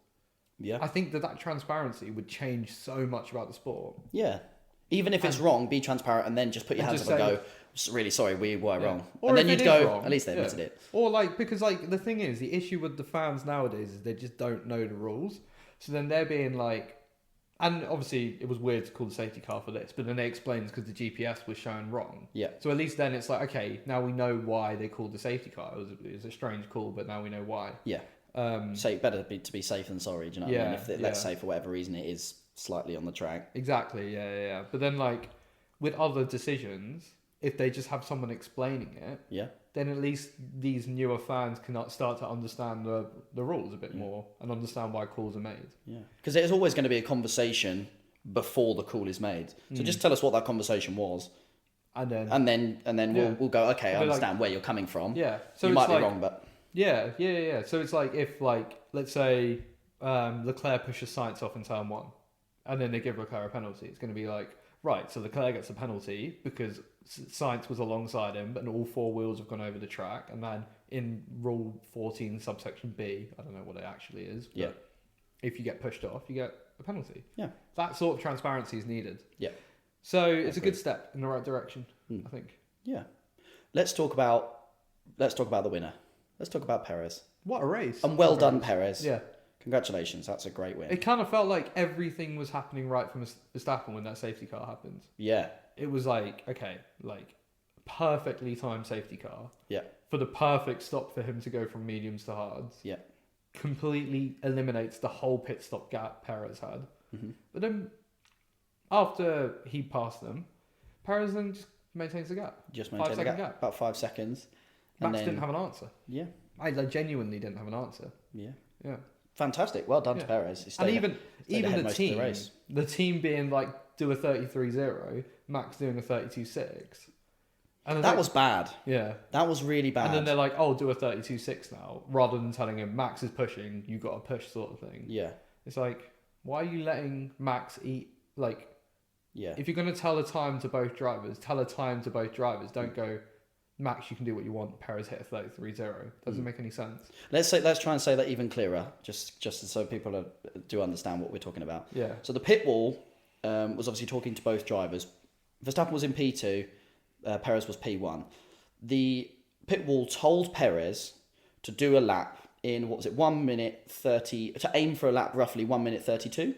Yeah. I think that transparency would change so much about the sport. Yeah. Even if it's wrong, be transparent and then just put your hands up and go, really sorry, we were wrong. Or and then you'd go, wrong, at least they admitted it. Or because the thing is, the issue with the fans nowadays is they just don't know the rules. So then they're being like, and obviously it was weird to call the safety car for this, but then they explained because the GPS was shown wrong. Yeah. So at least then it's like, okay, now we know why they called the safety car. It was a strange call, but now we know why. Yeah. So better to be safe than sorry, do you know what I mean? If let's say for whatever reason it is slightly on the track. Exactly, yeah. But then with other decisions, if they just have someone explaining it, then at least these newer fans can start to understand the rules a bit more and understand why calls are made. Yeah, because there's always going to be a conversation before the call is made. So just tell us what that conversation was, and then we'll go. Okay, I understand where you're coming from. Yeah, so you might be wrong, but yeah. So it's like if let's say Leclerc pushes Sainz off in turn 1, and then they give Leclerc a penalty, it's going to be like, right, so Leclerc gets a penalty because Sainz was alongside him, but all 4 wheels have gone over the track. And then in Rule 14, subsection B, I don't know what it actually is, but if you get pushed off, you get a penalty. Yeah. That sort of transparency is needed. Yeah. So it's a good step in the right direction, I think. Yeah. Let's talk about the winner. Let's talk about Perez. What a race. And well done, Perez. Yeah. Congratulations. That's a great win. It kind of felt like everything was happening right from Verstappen when that safety car happened. Yeah. It was like, okay, like perfectly timed safety car. Yeah. For the perfect stop for him to go from mediums to hards. Yeah. Completely eliminates the whole pit stop gap Perez had. Mm-hmm. But then after he passed them, Perez then just maintains the gap. Just maintained the gap. About 5 seconds. Max didn't have an answer. Yeah. I genuinely didn't have an answer. Yeah. Yeah. Fantastic. Well done to Perez. And even the team being like, do a 33.0, Max doing a 32.6. And that was bad. Yeah. That was really bad. And then they're like, oh, do a 32.6 now, rather than telling him Max is pushing, you got to push sort of thing. Yeah. It's like, why are you letting Max eat, like, yeah. If you're going to tell a time to both drivers, tell a time to both drivers. Don't go, Max, you can do what you want. Perez hit a 33.0. Doesn't make any sense. Let's try and say that even clearer, just so people do understand what we're talking about. Yeah. So the pit wall was obviously talking to both drivers. Verstappen was in P2, Perez was P1. The pit wall told Perez to do a lap in, 1 minute 30, to aim for a lap roughly 1 minute 32?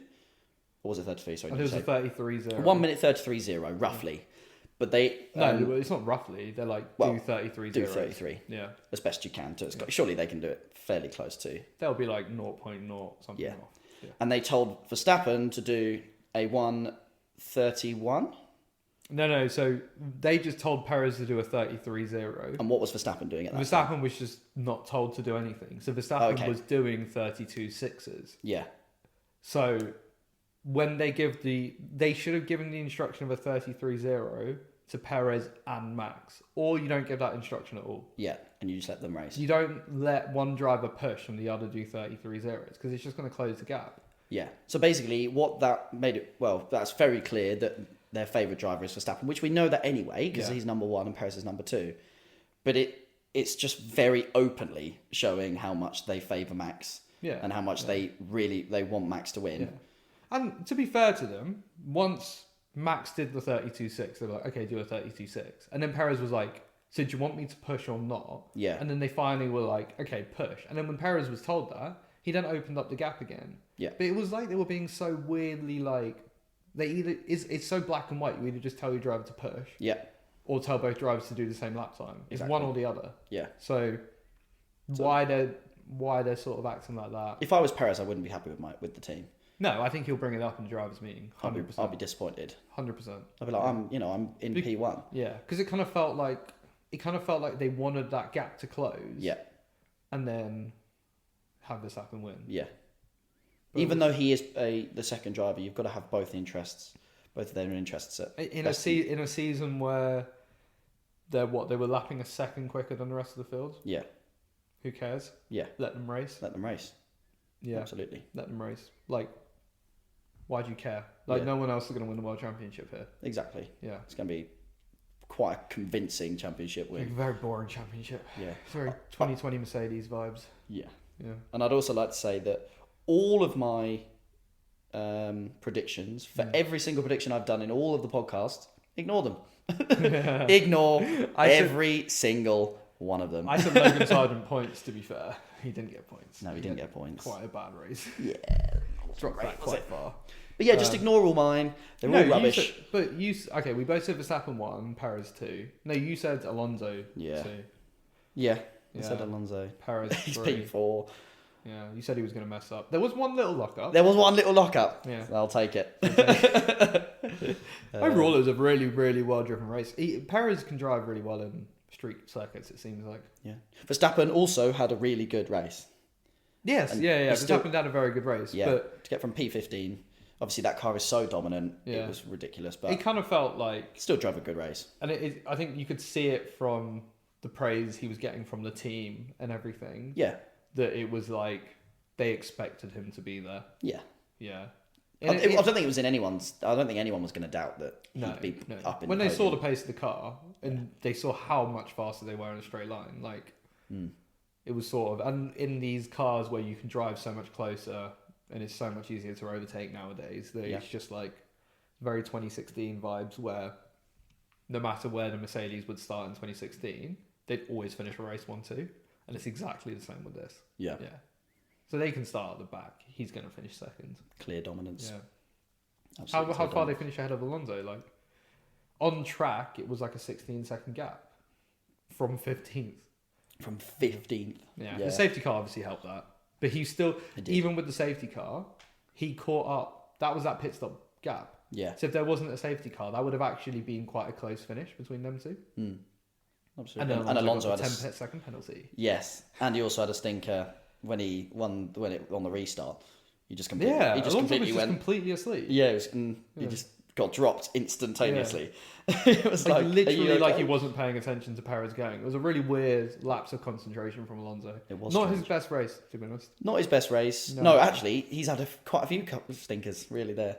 Or was it 33? Sorry, it was a 33.0. 1 minute 33.0, roughly. But they... no, it's not roughly. They're like, do 33.0. Do 33. Yeah. As best you can. Surely they can do it fairly close to. They'll be like 0.0 something off. Yeah. And they told Verstappen to do a 1:31. No. So they just told Perez to do a 33.0. And what was Verstappen doing at that Verstappen time? was just not told to do anything. So Verstappen was doing 32.6s. Yeah. So when they should have given the instruction of a 33.0 to Perez and Max, or you don't give that instruction at all. Yeah, and you just let them race. You don't let one driver push and the other do 33.0s because it's just going to close the gap. Yeah. So basically, what that made it, that's very clear that their favourite driver is Verstappen, which we know that anyway because he's number one and Perez is number two. But it's just very openly showing how much they favour Max and how much they want Max to win. Yeah. And to be fair to them, once Max did the 32.6, they were like, okay, do a 32.6. And then Perez was like, so do you want me to push or not? Yeah. And then they finally were like, okay, push. And then when Perez was told that, he then opened up the gap again. Yeah. But it was like they were being so weirdly like, it's so black and white. You either just tell your driver to push. Yeah. Or tell both drivers to do the same lap time. It's one or the other. Yeah. So why they're sort of acting like that? If I was Perez, I wouldn't be happy with the team. No, I think he'll bring it up in the drivers' meeting. 100%. I'll be disappointed. 100%. I'll be like, I'm in P1. Yeah, because it kind of felt like they wanted that gap to close. Yeah. And then have Verstappen win. Yeah. But even though he is the second driver, you've got to have both of their interests. In a season where they were lapping a second quicker than the rest of the field. Yeah. Who cares? Yeah. Let them race. Yeah. Absolutely. Let them race. Like, why do you care? Like, no one else is going to win the world championship here. Exactly. Yeah. It's going to be quite a convincing championship win. Like a very boring championship. Yeah. It's very 2020 Mercedes vibes. Yeah. Yeah. And I'd also like to say that all of my predictions, for every single prediction I've done in all of the podcasts, ignore them. Ignore every single one of them. I said Logan Sargent points, to be fair. He didn't get points. No, he didn't get points. Quite a bad race. Yeah. Dropped back quite far. But yeah, just ignore all mine. They're all rubbish. We both said Verstappen 1, Perez 2. No, you said Alonso 2. Yeah. I said Alonso. Perez 3. He's P4. Yeah, you said he was going to mess up. There was one little lock-up. Yeah. I'll take it. Overall, it was a really, really well-driven race. Perez can drive really well in street circuits, it seems like. Yeah. Verstappen also had a really good race. Yes, Verstappen had a very good race. Yeah, but to get from P15, obviously that car is so dominant, it was ridiculous. But it kind of felt like... Still drove a good race. And I think you could see it from the praise he was getting from the team and everything. Yeah. That it was like they expected him to be there. Yeah. Yeah. I don't think it was in anyone's... I don't think anyone was going to doubt that he'd be up in when the they podium. saw the pace of the car and they saw how much faster they were in a straight line, like... It was sort of... And in these cars where you can drive so much closer and it's so much easier to overtake nowadays, that it's just like very 2016 vibes where no matter where the Mercedes would start in 2016, they'd always finish a race 1-2. And it's exactly the same with this. Yeah. Yeah. So they can start at the back. He's going to finish second. Clear dominance. Yeah. How far they finish ahead of Alonso? Like, on track, it was like a 16-second gap from 15th. From 15th. Yeah. The safety car obviously helped that. But he still, even with the safety car, he caught up. That was that pit stop gap. Yeah. So if there wasn't a safety car, that would have actually been quite a close finish between them two. Absolutely. And Alonso had a 10-second penalty. Yes. And he also had a stinker when he won on the restart. He just completely, completely asleep. Yeah, he just got dropped instantaneously. It was like literally like he wasn't paying attention to Perez going. It was a really weird lapse of concentration from Alonso. It was not his best race, to be honest. Not his best race. No, actually, he's had quite a few stinkers really there.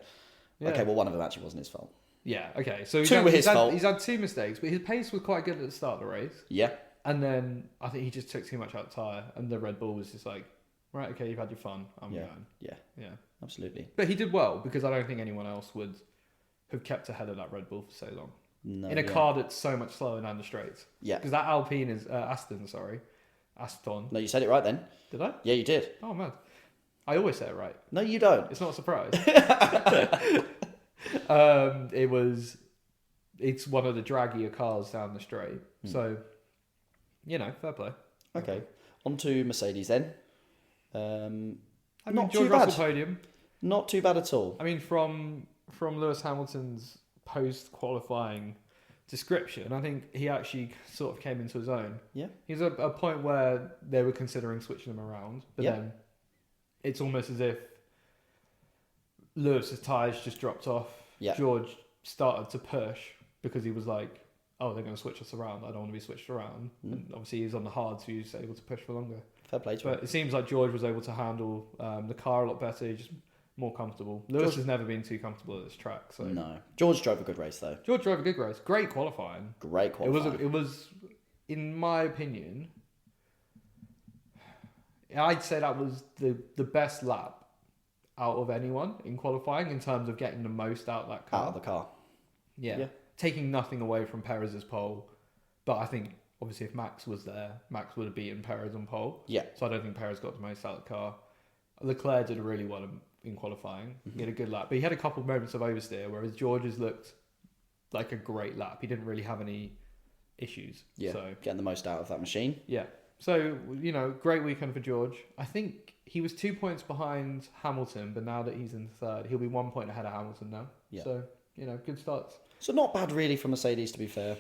Yeah. Okay, well, one of them actually wasn't his fault. Yeah, okay. So two were his fault. He's had two mistakes, but his pace was quite good at the start of the race. Yeah. And then I think he just took too much out of tyre, and the Red Bull was just like, right, okay, you've had your fun. I'm going. Yeah. Absolutely. But he did well, because I don't think anyone else would have kept ahead of that Red Bull for so long. No, in a car that's so much slower down the straights. Yeah. Because that Alpine is Aston. No, you said it right then. Did I? Yeah, you did. Oh, man. I always say it right. No, you don't. It's not a surprise. It's one of the draggier cars down the straight. So, fair play. Okay. On to Mercedes then. Not George too bad. Russell podium. Not too bad at all. I mean, from Lewis Hamilton's post-qualifying description, I think he actually sort of came into his own. Yeah. He's at a point where they were considering switching him around, but then it's almost as if Lewis's tyres just dropped off. Yeah. George started to push because he was like, oh, they're going to switch us around. I don't want to be switched around. And obviously he's on the hard, so he was able to push for longer. Fair play to him. But it seems like George was able to handle the car a lot better. He's just more comfortable. Lewis has never been too comfortable at this track. So no. George drove a good race, though. George drove a good race. Great qualifying. It was, in my opinion, I'd say that was the best lap out of anyone in qualifying in terms of getting the most out of that car. Out of the car. Yeah. Taking nothing away from Perez's pole. But I think, obviously, if Max was there, Max would have beaten Perez on pole. Yeah. So I don't think Perez got the most out of the car. Leclerc did really well in qualifying. He had a good lap. But he had a couple of moments of oversteer, whereas George's looked like a great lap. He didn't really have any issues. Yeah, so, getting the most out of that machine. Yeah. So, great weekend for George. I think he was 2 points behind Hamilton, but now that he's in third, he'll be 1 point ahead of Hamilton now. Yeah. So, good starts. So not bad really for Mercedes, to be fair.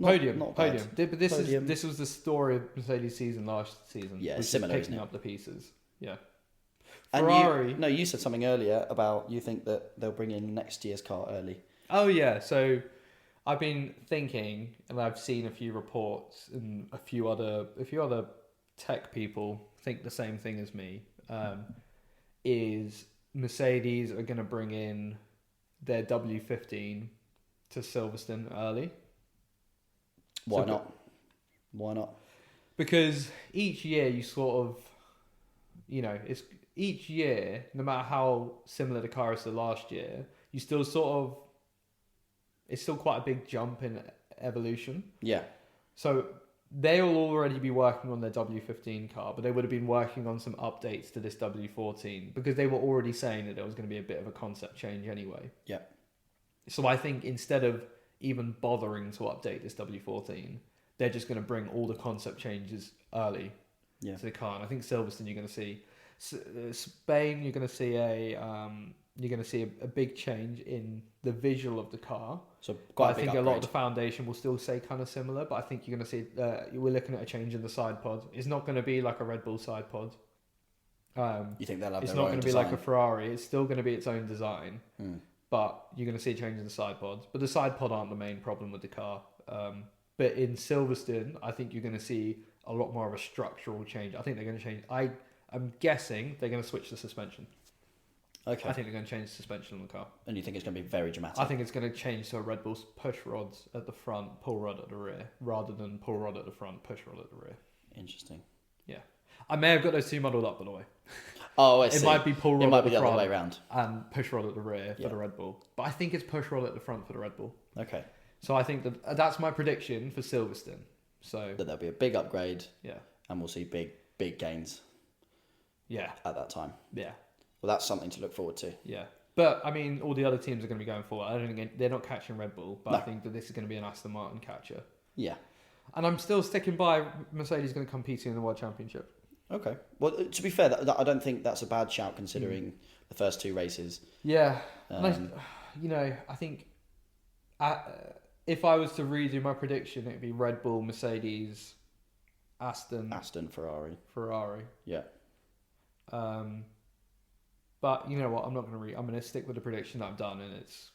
Podium. But this was the story of Mercedes' season last season. Yeah, similar, picking isn't it? up the pieces. Yeah. Ferrari. You said something earlier about you think that they'll bring in next year's car early. Oh yeah. So I've been thinking, and I've seen a few reports, and a few other tech people think the same thing as me. Is Mercedes are going to bring in their W15 to Silverstone early? Why not? Because each year you sort of, it's each year, no matter how similar the car is to last year, you still it's still quite a big jump in evolution. Yeah. So they'll already be working on their W15 car, but they would have been working on some updates to this W14 because they were already saying that there was going to be a bit of a concept change anyway. Yeah. So I think instead of even bothering to update this W14, they're just going to bring all the concept changes early to the car. And I think Silverstone, you're going to see Spain, you're going to see a big change in the visual of the car. So I think a lot of the foundation will still stay kind of similar, but I think you're going to see we're looking at a change in the side pod. It's not going to be like a Red Bull side pod. You think they'll have it's their not own going to be design? like a Ferrari. It's still going to be its own design, but you're going to see a change in the side pods. But the side pod aren't the main problem with the car. But in Silverstone, I think you're going to see a lot more of a structural change. I think they're going to change. I'm guessing they're going to switch the suspension. Okay. I think they're going to change the suspension on the car. And you think it's going to be very dramatic? I think it's going to change to a Red Bull's push rods at the front, pull rod at the rear, rather than pull rod at the front, push rod at the rear. Interesting. Yeah. I may have got those two muddled up, by the way. Oh, I see. It might be pull rod it might at be the the front other way around. and push rod at the rear for the Red Bull. But I think it's push rod at the front for the Red Bull. Okay. So I think that's my prediction for Silverstone. So that there'll be a big upgrade. Yeah. And we'll see big gains. Yeah. At that time. Yeah. Well, that's something to look forward to. Yeah. But, I mean, all the other teams are going to be going forward. I don't think they're not catching Red Bull, but No. I think that this is going to be an Aston Martin catcher. Yeah. And I'm still sticking by Mercedes going to compete in the World Championship. Okay. Well, to be fair, I don't think that's a bad shout considering the first 2 races. Yeah. I think if I was to redo my prediction, it'd be Red Bull, Mercedes, Aston, Ferrari. Yeah. But you know what? I'm not going to I'm going to stick with the prediction that I've done, and it's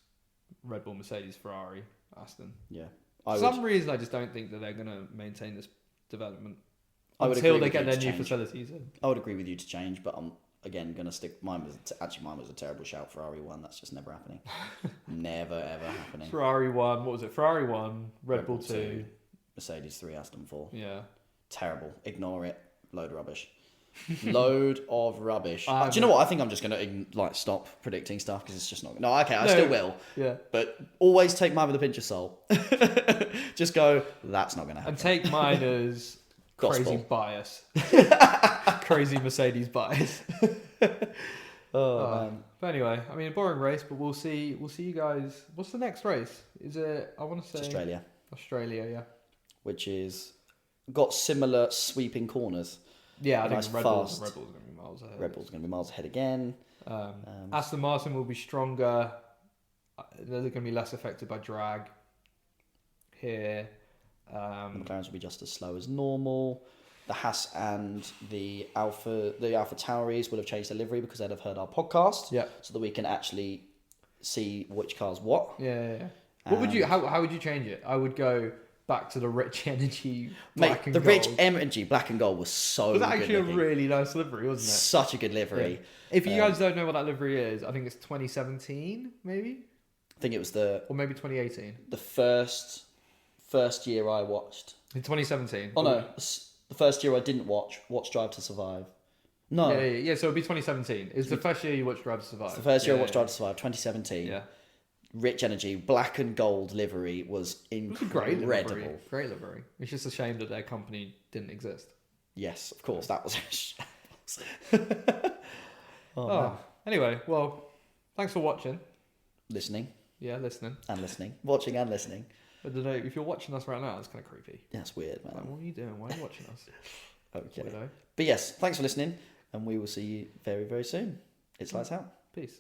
Red Bull, Mercedes, Ferrari, Aston. Yeah. For some reason, I just don't think that they're going to maintain this development until they get their new facilities in. I would agree with you to change, but I'm again going to stick. Mine was a terrible shout. Ferrari won. That's just never happening. Never ever happening. Ferrari won. What was it? Ferrari won. Red Bull 2. Mercedes 3. Aston 4. Yeah. Terrible. Ignore it. Load of rubbish. Load of rubbish. Do you know what? I think I'm just going to stop predicting stuff because it's just not. No, okay, I still will. Yeah. But always take mine with a pinch of salt. Just go. That's not going to happen. And take mine as crazy bias. Crazy Mercedes bias. Man. But anyway, I mean, a boring race, but we'll see. We'll see you guys. What's the next race? Is it? I want to say Australia. Australia, yeah. Which is got similar sweeping corners. Yeah, I think Red Bull's going to be miles ahead. Red Bull's going to be miles ahead again. Aston Martin will be stronger. They're going to be less affected by drag here. The McLarens will be just as slow as normal. The Haas and the Alpha Tauris will have changed their livery because they'd have heard our podcast. Yeah. So that we can actually see which car's what. Yeah. What would you? How would you change it? I would go back to the Rich Energy black and gold. Rich Energy black and gold was so good. Was that actually looking. a really nice livery, wasn't it? Such a good livery. Yeah. If you guys don't know what that livery is, I think it's 2017, maybe? I think it was or maybe 2018. The first year I watched. In 2017. Oh no, the first year I didn't watch Drive to Survive. No. Yeah, so it'd be 2017. It's the first year you watched Drive to Survive. It's the first year I watched Drive to Survive, 2017. Yeah. Rich Energy, black and gold livery was incredible. Great livery. It's just a shame that their company didn't exist. Yes, of course, that was Anyway, well, thanks for watching. Listening. Yeah, listening. And listening. Watching and listening. I don't know, if you're watching us right now, it's kind of creepy. Yeah, it's weird, man. Like, what are you doing? Why are you watching us? Okay. Weirdo. But yes, thanks for listening, and we will see you very, very soon. It's Lights Out. Peace.